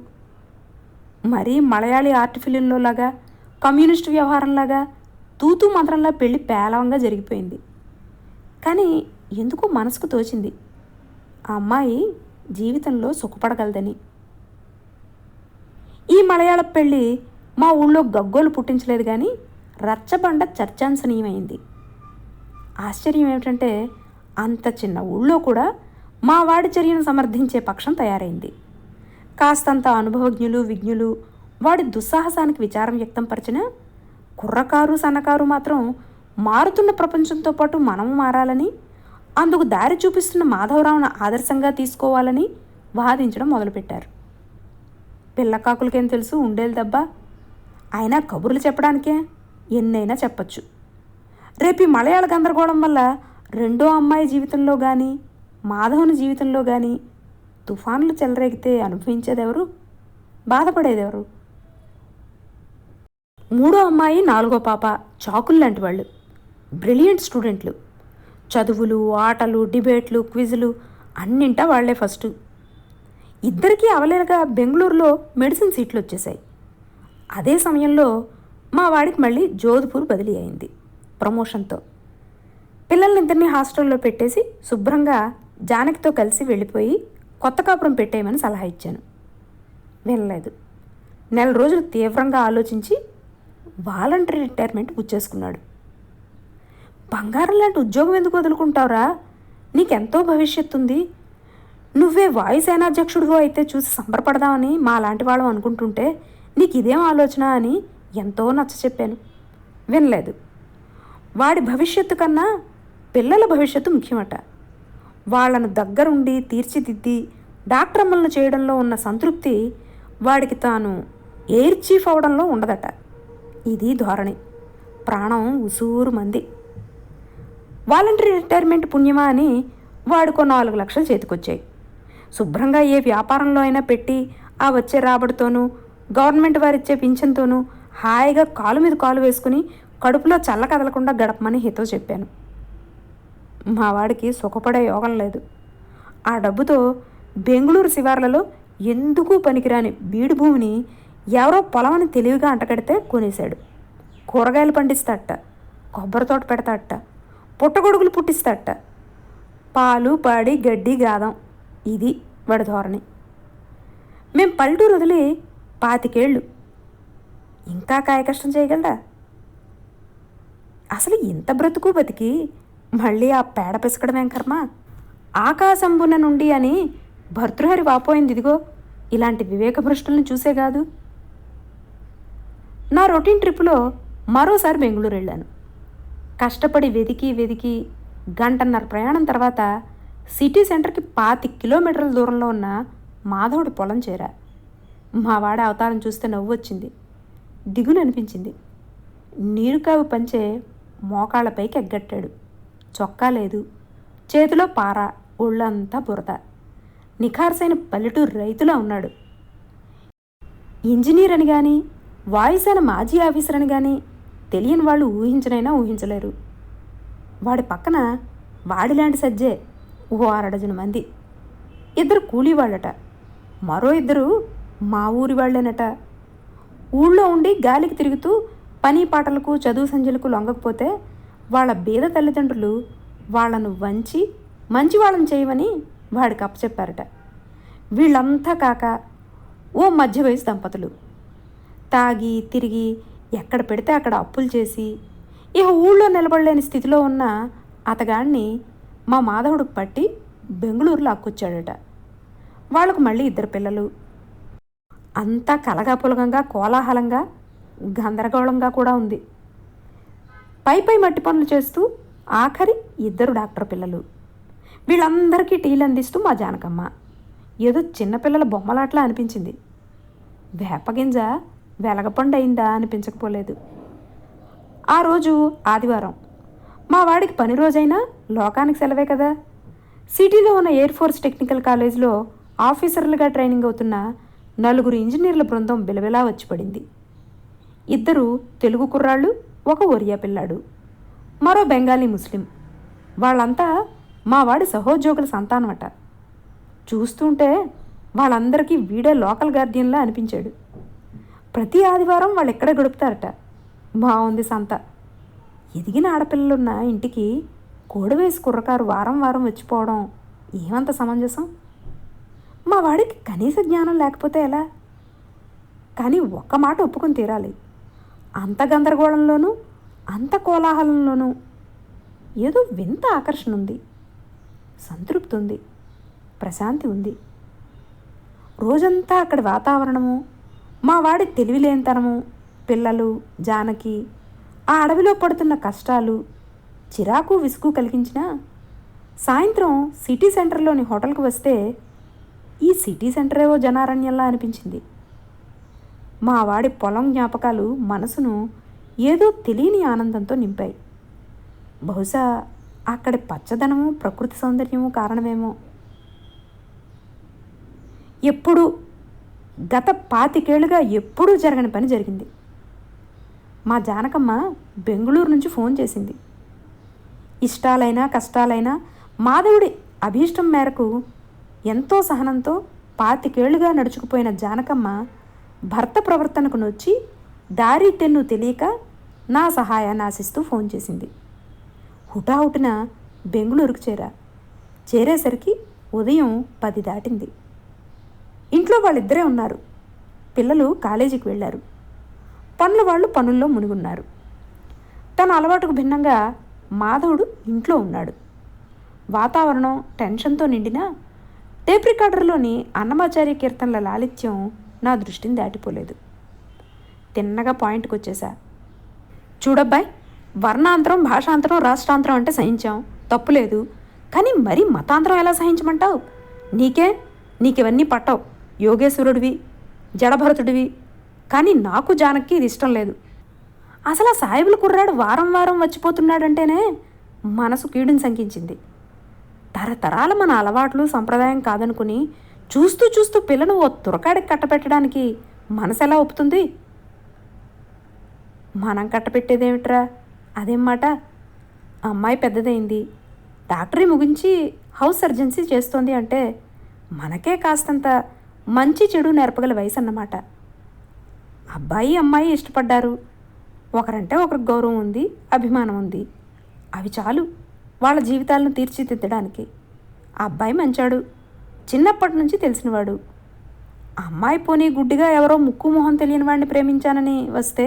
మరీ మలయాళీ ఆర్ట్ ఫిలింలో లాగా, కమ్యూనిస్టు వ్యవహారంలాగా తూతూ మంత్రంలా పెళ్లి పేలవంగా జరిగిపోయింది. కానీ ఎందుకో మనసుకు తోచింది ఆ అమ్మాయి జీవితంలో సుఖపడగలదని. ఈ మలయాళ పెళ్ళి మా ఊళ్ళో గగ్గోలు పుట్టించలేదు కానీ రచ్చబండ చర్చాంశనీయమైంది. ఆశ్చర్యం ఏమిటంటే అంత చిన్న ఊళ్ళో కూడా మా వాడి చర్యను సమర్థించే పక్షం తయారైంది. కాస్తంత అనుభవజ్ఞులు, విజ్ఞులు వాడి దుస్సాహసానికి విచారం వ్యక్తం పరిచిన కుర్రకారు, సన్నకారు మాత్రం మారుతున్న ప్రపంచంతో పాటు మనము మారాలని, అందుకు దారి చూపిస్తున్న మాధవరావును ఆదర్శంగా తీసుకోవాలని వాదించడం మొదలుపెట్టారు. పిల్లకాకులకేం తెలుసు ఉండేది దెబ్బ. అయినా కబుర్లు చెప్పడానికే ఎన్నైనా చెప్పచ్చు. రేపు ఈ మలయాళ గందరగోళం వల్ల రెండో అమ్మాయి జీవితంలో కానీ మాధవుని జీవితంలో కానీ తుఫాన్లు చెలరేగితే అనుభవించేదెవరు? బాధపడేదెవరు? మూడో అమ్మాయి, నాలుగో పాప చాకులు లాంటి వాళ్ళు. బ్రిలియంట్ స్టూడెంట్లు. చదువులు, ఆటలు, డిబేట్లు, క్విజులు అన్నింటా వాళ్లే ఫస్టు. ఇద్దరికీ అవలేలుగా బెంగళూరులో మెడిసిన్ సీట్లు వచ్చేసాయి. అదే సమయంలో మా వాడికి మళ్ళీ జోధ్పూర్ బదిలీ అయింది ప్రమోషన్తో. పిల్లల్నిద్దరినీ హాస్టల్లో పెట్టేసి శుభ్రంగా జానకితో కలిసి వెళ్ళిపోయి కొత్త కాపురం పెట్టేయమని సలహా ఇచ్చాను. వినలేదు. నెల రోజులు తీవ్రంగా ఆలోచించి వాలంటరీ రిటైర్మెంట్ పుచ్చేసుకున్నాడు. బంగారం లాంటి ఉద్యోగం ఎందుకు వదులుకుంటావురా? నీకెంతో భవిష్యత్తు ఉంది. నువ్వే వాయుసేనాధ్యక్షుడివో అయితే చూసి సంబరపడదామని మా లాంటి వాళ్ళం అనుకుంటుంటే నీకు ఇదేం ఆలోచన అని ఎంతో నచ్చ చెప్పాను. వినలేదు. వాడి భవిష్యత్తు కన్నా పిల్లల భవిష్యత్తు ముఖ్యమట. వాళ్లను దగ్గరుండి తీర్చిదిద్ది డాక్టర్ అమ్మలను చేయడంలో ఉన్న సంతృప్తి వాడికి తాను ఎయిర్ చీఫ్ అవడంలో ఉండదట. ఇది ధోరణి. ప్రాణం ఉసూరు మంది. వాలంటరీ రిటైర్మెంట్ పుణ్యమా అని వాడికో 4 లక్షలు చేతికొచ్చాయి. శుభ్రంగా ఏ వ్యాపారంలో అయినా పెట్టి ఆ వచ్చే రాబడితోనూ గవర్నమెంట్ వారిచ్చే పింఛన్తోనూ హాయిగా కాలు మీద కాలు వేసుకుని కడుపులో చల్ల కదలకుండా గడపమని హితో చెప్పాను. మా వాడికి సుఖపడే యోగం లేదు. ఆ డబ్బుతో బెంగళూరు శివార్లలో ఎందుకు పనికిరాని బీడు భూమిని ఎవరో పొలమని తెలివిగా అంటకడితే కొనేశాడు. కూరగాయలు పండిస్తాడట, కొబ్బరి తోట పెడతాడట, పుట్టగొడుగులు పుట్టిస్తాడట. పాలు, పాడి, గడ్డి, గాదం ఇది వాడి ధోరణి. మేం పల్లెటూరు వదిలి 25 ఏళ్ళు. ఇంకా కాయ కష్టం చేయగలడా? అసలు ఇంత బ్రతుకు బతికి మళ్ళీ ఆ పేడ పిసకడమేం కర్మ? ఆకాశంబున నుండి అని భర్తృహరి వాపోయింది ఇదిగో ఇలాంటి వివేకభ్రష్టులను చూసే కాదు. నా రొటీన్ ట్రిప్లో మరోసారి బెంగళూరు వెళ్ళాను. కష్టపడి వెతికి 1.5 గంటల ప్రయాణం తర్వాత సిటీ సెంటర్కి 25 కిలోమీటర్ల దూరంలో ఉన్న మాధవుడి పొలం చేరా. మా వాడి అవతారం చూస్తే నవ్వు వచ్చింది, దిగులు అనిపించింది. నీరుకావు పంచే మోకాళ్ళపైకి ఎగ్గట్టాడు. చొక్కా లేదు, చేతిలో పార, ఒళ్ళంతా బురద. నిఖార్సైన పల్లెటూరు రైతులా ఉన్నాడు. ఇంజనీర్ అని కానీ వాయుసేన మాజీ ఆఫీసర్ అని కానీ తెలియని వాళ్ళు ఊహించనైనా ఊహించలేరు. వాడి పక్కన వాడిలాంటి సజ్జే ఓ 6 మంది. 2 కూలీ వాళ్ళట, మరో 2 మా ఊరి వాళ్ళేనట. ఊళ్ళో ఉండి గాలికి తిరుగుతూ పని పాటలకు చదువు సంధ్యలకు లొంగకపోతే వాళ్ళ బీద తల్లిదండ్రులు వాళ్లను వంచి మంచి వాళ్ళని చేయమని వాడికి అప్పచెప్పారట. వీళ్ళంతా కాక ఓ మధ్య వయసు దంపతులు తాగి తిరిగి ఎక్కడ పెడితే అక్కడ అప్పులు చేసి ఇక ఊళ్ళో నిలబడలేని స్థితిలో ఉన్న అతగాడిని మా మాధవుడికి పట్టి బెంగళూరులో అక్కొచ్చాడట. వాళ్లకు మళ్ళీ 2 పిల్లలు. అంతా కలగాపులగంగా, కోలాహలంగా, గందరగోళంగా కూడా ఉంది. పై మట్టి పనులు చేస్తూ ఆఖరి 2 డాక్టర్ పిల్లలు. వీళ్ళందరికీ టీలు అందిస్తూ మా జానకమ్మ. ఏదో చిన్నపిల్లల బొమ్మలాట్లా అనిపించింది. వేపగింజ వెలగపండు అయిందా అనిపించకపోలేదు. ఆ రోజు ఆదివారం. మా వాడికి పని రోజైనా లోకానికి సెలవే కదా. సిటీలో ఉన్న ఎయిర్ ఫోర్స్ టెక్నికల్ కాలేజ్లో ఆఫీసర్లుగా ట్రైనింగ్ అవుతున్న 4 ఇంజనీర్ల బృందం బిలబిలా వచ్చి పడింది. 2 తెలుగు కుర్రాళ్ళు, 1 ఒరియా పిల్లాడు, మరో బెంగాలీ ముస్లిం. వాళ్ళంతా మా వాడి సహోద్యోగుల సంతానమట. చూస్తుంటే వాళ్ళందరికీ వీడే లోకల్ గార్డియన్లా అనిపించాడు. ప్రతి ఆదివారం వాళ్ళు ఎక్కడ గడుపుతారట. బాగుంది సంత. ఎదిగిన ఆడపిల్లలున్న ఇంటికి కోడివేసి కుర్రకారు వారం వారం వచ్చిపోవడం ఏమంత సమంజసం? మా వాడికి కనీస జ్ఞానం లేకపోతే ఎలా? కానీ ఒక్క మాట ఒప్పుకొని తీరాలి, అంత గందరగోళంలోనూ అంత కోలాహలంలోనూ ఏదో వింత ఆకర్షణ ఉంది, సంతృప్తి ఉంది, ప్రశాంతి ఉంది. రోజంతా అక్కడి వాతావరణము, మా వాడి తెలివిలేనితనము, పిల్లలు, జానకి, ఆ అడవిలో పడుతున్న కష్టాలు చిరాకు విసుగు కలిగించిన సాయంత్రం సిటీ సెంటర్లోని హోటల్కి వస్తే ఈ సిటీ సెంటరేవో జనారణ్యంలా అనిపించింది. మా వాడి పొలం జ్ఞాపకాలు మనసును ఏదో తెలియని ఆనందంతో నింపాయి. బహుశా అక్కడి పచ్చదనము, ప్రకృతి సౌందర్యము కారణమేమో. ఎప్పుడు గత 25 ఏళ్లుగా ఎప్పుడూ జరగని పని జరిగింది. మా జానకమ్మ బెంగళూరు నుంచి ఫోన్ చేసింది. ఇష్టాలైనా కష్టాలైనా మాధవుడి అభీష్టం మేరకు ఎంతో సహనంతో 25 ఏళ్లుగా నడుచుకుపోయిన జానకమ్మ భర్త ప్రవర్తనకు నొచ్చి దారి తెన్ను తెలియక నా సహాయాన్ని ఆశిస్తూ ఫోన్ చేసింది. హుటాహుటిన బెంగళూరుకు చేరేసరికి ఉదయం 10 దాటింది. ఇంట్లో వాళ్ళిద్దరే ఉన్నారు. పిల్లలు కాలేజీకి వెళ్ళారు. పనుల వాళ్ళు పనుల్లో మునిగున్నారు. తన అలవాటుకు భిన్నంగా మాధవుడు ఇంట్లో ఉన్నాడు. వాతావరణం టెన్షన్తో నిండిన టేప్ రికార్డర్లోని అన్నమాచార్య కీర్తనల లాలిత్యం నా దృష్టిని దాటిపోలేదు. తిన్నగా పాయింట్కి వచ్చేసా. చూడబ్బాయ్, వర్ణాంతరం, భాషాంతరం, రాష్ట్రాంతరం అంటే సహించాం, తప్పులేదు. కానీ మరీ మతాంతరం ఎలా సహించమంటావు? నీకివన్నీ పట్టవు. యోగేశ్వరుడివి, జడభరతుడివి. కానీ నాకు జానకి ఇది ఇష్టం లేదు. అసలు ఆ సాయిబుల కుర్రాడు వారం వారం వచ్చిపోతున్నాడంటేనే మనసు కీడుని శంకించింది. తరతరాల మన అలవాట్లు సంప్రదాయం కాదనుకుని చూస్తూ పిల్లను ఓ తురకాడికి కట్టపెట్టడానికి మనసు ఎలా ఒప్పుతుంది? మనం కట్టపెట్టేదేమిట్రా? అదేం మాట? అమ్మాయి పెద్దదైంది, డాక్టరీ ముగించి హౌస్ సర్జన్సీ చేస్తోంది అంటే మనకే కాస్తంత మంచి చెడు నేర్పగల వయసు అన్నమాట. అబ్బాయి అమ్మాయి ఇష్టపడ్డారు. ఒకరంటే ఒకరికి గౌరవం ఉంది, అభిమానం ఉంది. అవి చాలు వాళ్ళ జీవితాలను తీర్చిదిద్దడానికి. ఆ అబ్బాయి మంచాడు, చిన్నప్పటి నుంచి తెలిసినవాడు. అమ్మాయి పోనీ గుడ్డిగా ఎవరో ముక్కు మొహం తెలియని వాడిని ప్రేమించానని వస్తే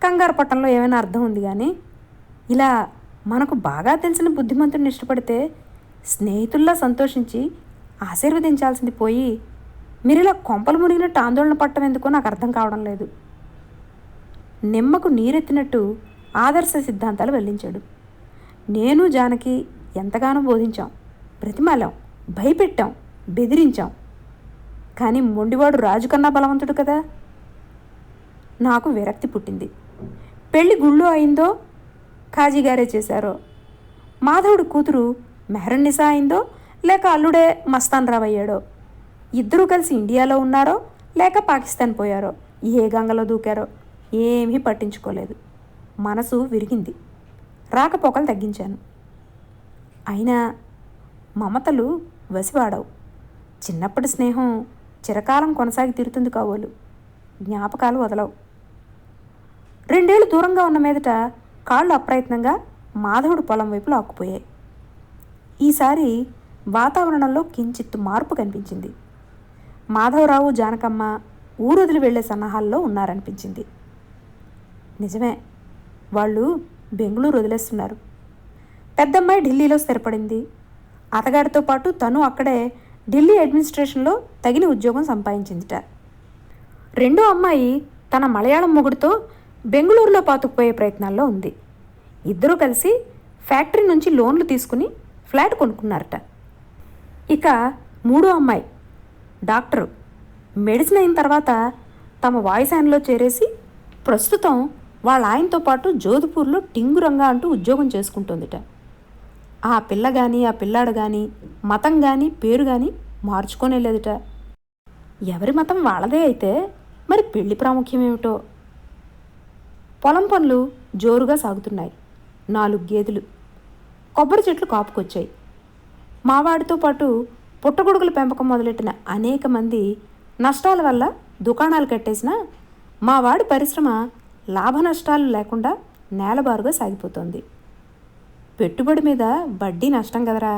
కంగారు పట్టంలో ఏమైనా అర్థం ఉంది. కానీ ఇలా మనకు బాగా తెలిసిన బుద్ధిమంతుడిని ఇష్టపడితే స్నేహితుల్లా సంతోషించి ఆశీర్వదించాల్సింది పోయి మీరిలా కొంపలు మునిగినట్టు ఆందోళన పట్టడం ఎందుకో నాకు అర్థం కావడం లేదు. నిమ్మకు నీరెత్తినట్టు ఆదర్శ సిద్ధాంతాలు వెల్లించాడు. నేను జానకి ఎంతగానో బోధించాం, బ్రతిమాలాం, భయపెట్టాం, బెదిరించాం. కానీ మొండివాడు రాజు కన్నా బలవంతుడు కదా. నాకు విరక్తి పుట్టింది. పెళ్లి గుళ్ళో అయిందో కాజీగారే చేశారో, మాధవుడి కూతురు మెహరన్నిసా అయిందో లేక అల్లుడే మస్తాన్ రావు అయ్యాడో, ఇద్దరూ కలిసి ఇండియాలో ఉన్నారో లేక పాకిస్తాన్ పోయారో, ఏ గంగలో దూకారో ఏమీ పట్టించుకోలేదు. మనసు విరిగింది. రాకపోకలు తగ్గించాను. అయినా మమతలు వసివాడవు. చిన్నప్పటి స్నేహం చిరకాలం కొనసాగి తీరుతుంది కాబోలు. జ్ఞాపకాలు వదలవు. 2 ఏళ్ళు దూరంగా ఉన్న మీదట కాళ్ళు అప్రయత్నంగా మాధవుడు పొలం వైపు లాక్కుపోయాయి. ఈసారి వాతావరణంలో కించిత్తు మార్పు కనిపించింది. మాధవరావు, జానకమ్మ ఊరు వదిలి వెళ్లే సన్నాహాల్లో ఉన్నారనిపించింది. నిజమే, వాళ్ళు బెంగళూరు వదిలేస్తున్నారు. పెద్దమ్మాయి ఢిల్లీలో స్థిరపడింది. అతగాడితో పాటు తను అక్కడే ఢిల్లీ అడ్మినిస్ట్రేషన్లో తగిన ఉద్యోగం సంపాదించిందిట. రెండో అమ్మాయి తన మలయాళం మొగుడితో బెంగళూరులో పాతుకుపోయే ప్రయత్నాల్లో ఉంది. ఇద్దరూ కలిసి ఫ్యాక్టరీ నుంచి లోన్లు తీసుకుని ఫ్లాట్ కొనుక్కున్నారట. ఇక మూడో అమ్మాయి డాక్టరు. మెడిసిన్ అయిన తర్వాత తమ వాయుసేనలో చేరేసి ప్రస్తుతం వాళ్ళ ఆయనతో పాటు జోధ్పూర్లో టింగురంగా అంటూ ఉద్యోగం చేసుకుంటుందిట. ఆ పిల్ల కానీ ఆ పిల్లాడు కానీ మతం కానీ పేరు కానీ మార్చుకోనేలేదుట. ఎవరి మతం వాళ్ళదే అయితే మరి పెళ్లి ప్రాముఖ్యం ఏమిటో. పొలం పనులు జోరుగా సాగుతున్నాయి. 4 గేదెలు, కొబ్బరి చెట్లు కాపుకొచ్చాయి. మావాడితో పాటు పుట్టగొడుగుల పెంపకం మొదలెట్టిన అనేక మంది నష్టాల వల్ల దుకాణాలు కట్టేసినా మావాడి పరిశ్రమ లాభ నష్టాలు లేకుండా నేలబారుగా సాగిపోతుంది. పెట్టుబడి మీద వడ్డీ నష్టం కదరా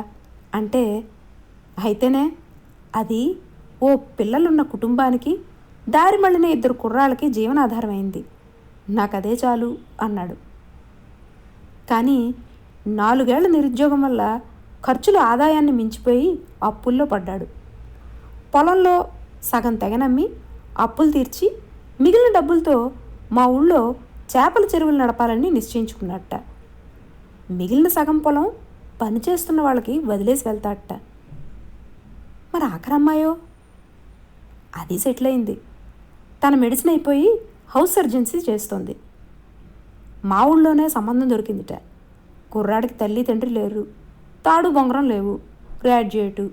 అంటే, అయితేనే అది ఓ పిల్లలున్న కుటుంబానికి దారి మళ్ళిన 2 కుర్రాళ్ళకి జీవనాధారమైంది. నాకదే చాలు అన్నాడు. కానీ 4 ఏళ్ల నిరుద్యోగం వల్ల ఖర్చులు ఆదాయాన్ని మించిపోయి అప్పుల్లో పడ్డాడు. పొలంలో సగం తెగనమ్మి అప్పులు తీర్చి మిగిలిన డబ్బులతో మా ఊళ్ళో చేపల చెరువులు నడపాలని నిశ్చయించుకున్నట్ట. మిగిలిన సగం పొలం పనిచేస్తున్న వాళ్ళకి వదిలేసి వెళ్తాడట. మరి ఆఖరమ్మాయో అది సెటిల్ అయింది. తన మెడిసిన్ అయిపోయి హౌస్ సర్జన్సీ చేస్తోంది. మా ఊళ్ళోనే సంబంధం దొరికిందిట. కుర్రాడికి తల్లి తండ్రి లేరు, తాడు బొంగరం లేవు, గ్రాడ్యుయేటు,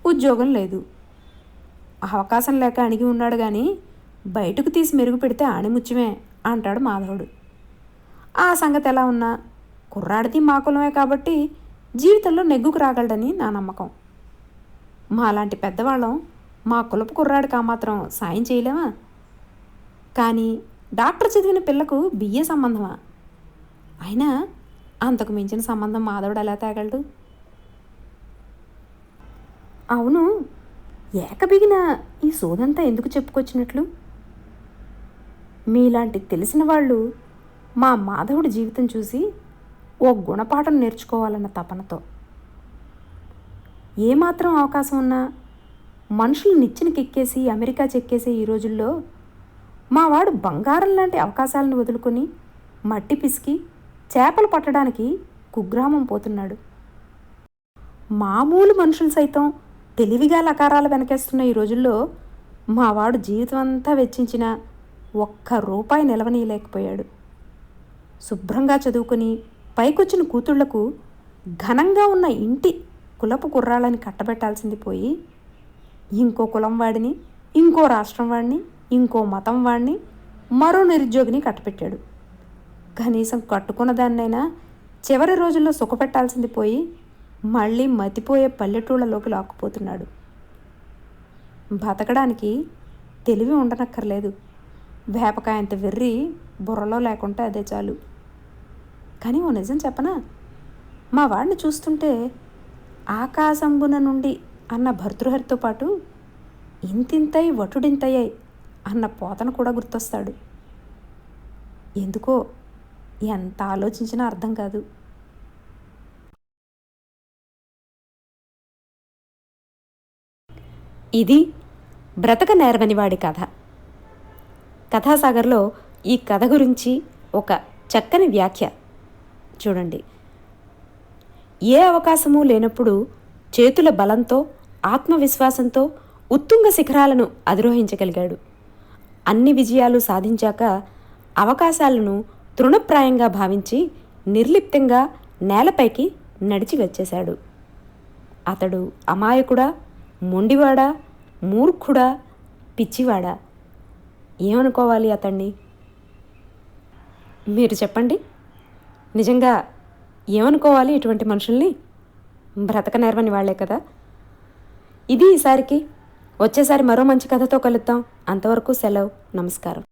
ఉద్యోగం లేదు. అవకాశం లేక అణిగి ఉన్నాడు కానీ బయటకు తీసి మెరుగు పెడితే ఆణిముత్యమే అంటాడు మాధవుడు. ఆ సంగతి ఎలా ఉన్నా కుర్రాడిది మా కులమే కాబట్టి జీవితంలో నెగ్గుకు రాగలడని నా నమ్మకం. మాలాంటి పెద్దవాళ్ళం మా కులపు కుర్రాడికి ఆ మాత్రం సాయం చేయలేమా? కానీ డాక్టర్ చదివిన పిల్లకు బిఏ సంబంధమా? అయినా అంతకు మించిన సంబంధం మాధవుడు ఎలా తేగలడు? అవును, ఏకబిగిన ఈ సోదంతా ఎందుకు చెప్పుకొచ్చినట్లు? మీలాంటి తెలిసిన వాళ్ళు మా మాధవుడి జీవితం చూసి ఓ గుణపాఠం నేర్చుకోవాలన్న తపనతో. ఏమాత్రం అవకాశం ఉన్నా మనుషులు నిచ్చెనకెక్కేసి అమెరికా చెక్కేసే ఈ రోజుల్లో మావాడు బంగారం లాంటి అవకాశాలను వదులుకొని మట్టి పిసికి చేపలు పట్టడానికి కుగ్రామం పోతున్నాడు. మామూలు మనుషులు సైతం తెలివిగా లకారాలు వెనకేస్తున్న ఈ రోజుల్లో మావాడు జీవితం అంతా వెచ్చించిన ₹1 నిలవనీయలేకపోయాడు. శుభ్రంగా చదువుకొని పైకొచ్చిన కూతుళ్లకు ఘనంగా ఉన్న ఇంటి కులపు కుర్రాళ్ళని కట్టబెట్టాల్సింది పోయి ఇంకో కులం వాడిని, ఇంకో రాష్ట్రం వాడిని, ఇంకో మతం వాడిని, మరో నిరుద్యోగిని కట్టపెట్టాడు. కనీసం కట్టుకున్న దాన్నైనా చివరి రోజుల్లో సుఖపెట్టాల్సింది పోయి మళ్ళీ మతిపోయే పల్లెటూళ్ళలోకి లాక్కుపోతున్నాడు. బతకడానికి తెలివి ఉండనక్కర్లేదు. వేపకాయంత వెర్రి బుర్రలో లేకుంటే అదే చాలు. కానీ ఓ నిజం చెప్పనా, మా వాడిని చూస్తుంటే ఆకాశంబున నుండి అన్న భర్తృహరితో పాటు ఇంతింతై వటుడింతయ్యాయి అన్న పోతను కూడా గుర్తొస్తాడు. ఎందుకో ఎంత ఆలోచించినా అర్థం కాదు. ఇది బ్రతక నేర్వనివాడి కథ. కథాసాగర్లో ఈ కథ గురించి ఒక చక్కని వ్యాఖ్య చూడండి. ఏ అవకాశమూ లేనప్పుడు చేతుల బలంతో, ఆత్మవిశ్వాసంతో ఉత్తుంగ శిఖరాలను అధిరోహించగలిగాడు. అన్ని విజయాలు సాధించాక అవకాశాలను తృణప్రాయంగా భావించి నిర్లిప్తంగా నేలపైకి నడిచి వచ్చేశాడు. అతడు అమాయకుడా, మొండివాడా, మూర్ఖుడా, పిచ్చివాడా? ఏమనుకోవాలి అతన్ని? మీరు చెప్పండి, నిజంగా ఏమనుకోవాలి ఇటువంటి మనుషుల్ని? బ్రతక నేర్వని వాళ్లే కదా. ఇది ఈసారికి. వచ్చేసారి మరో మంచి కథతో కలుద్దాం. అంతవరకు సెలవు. నమస్కారం.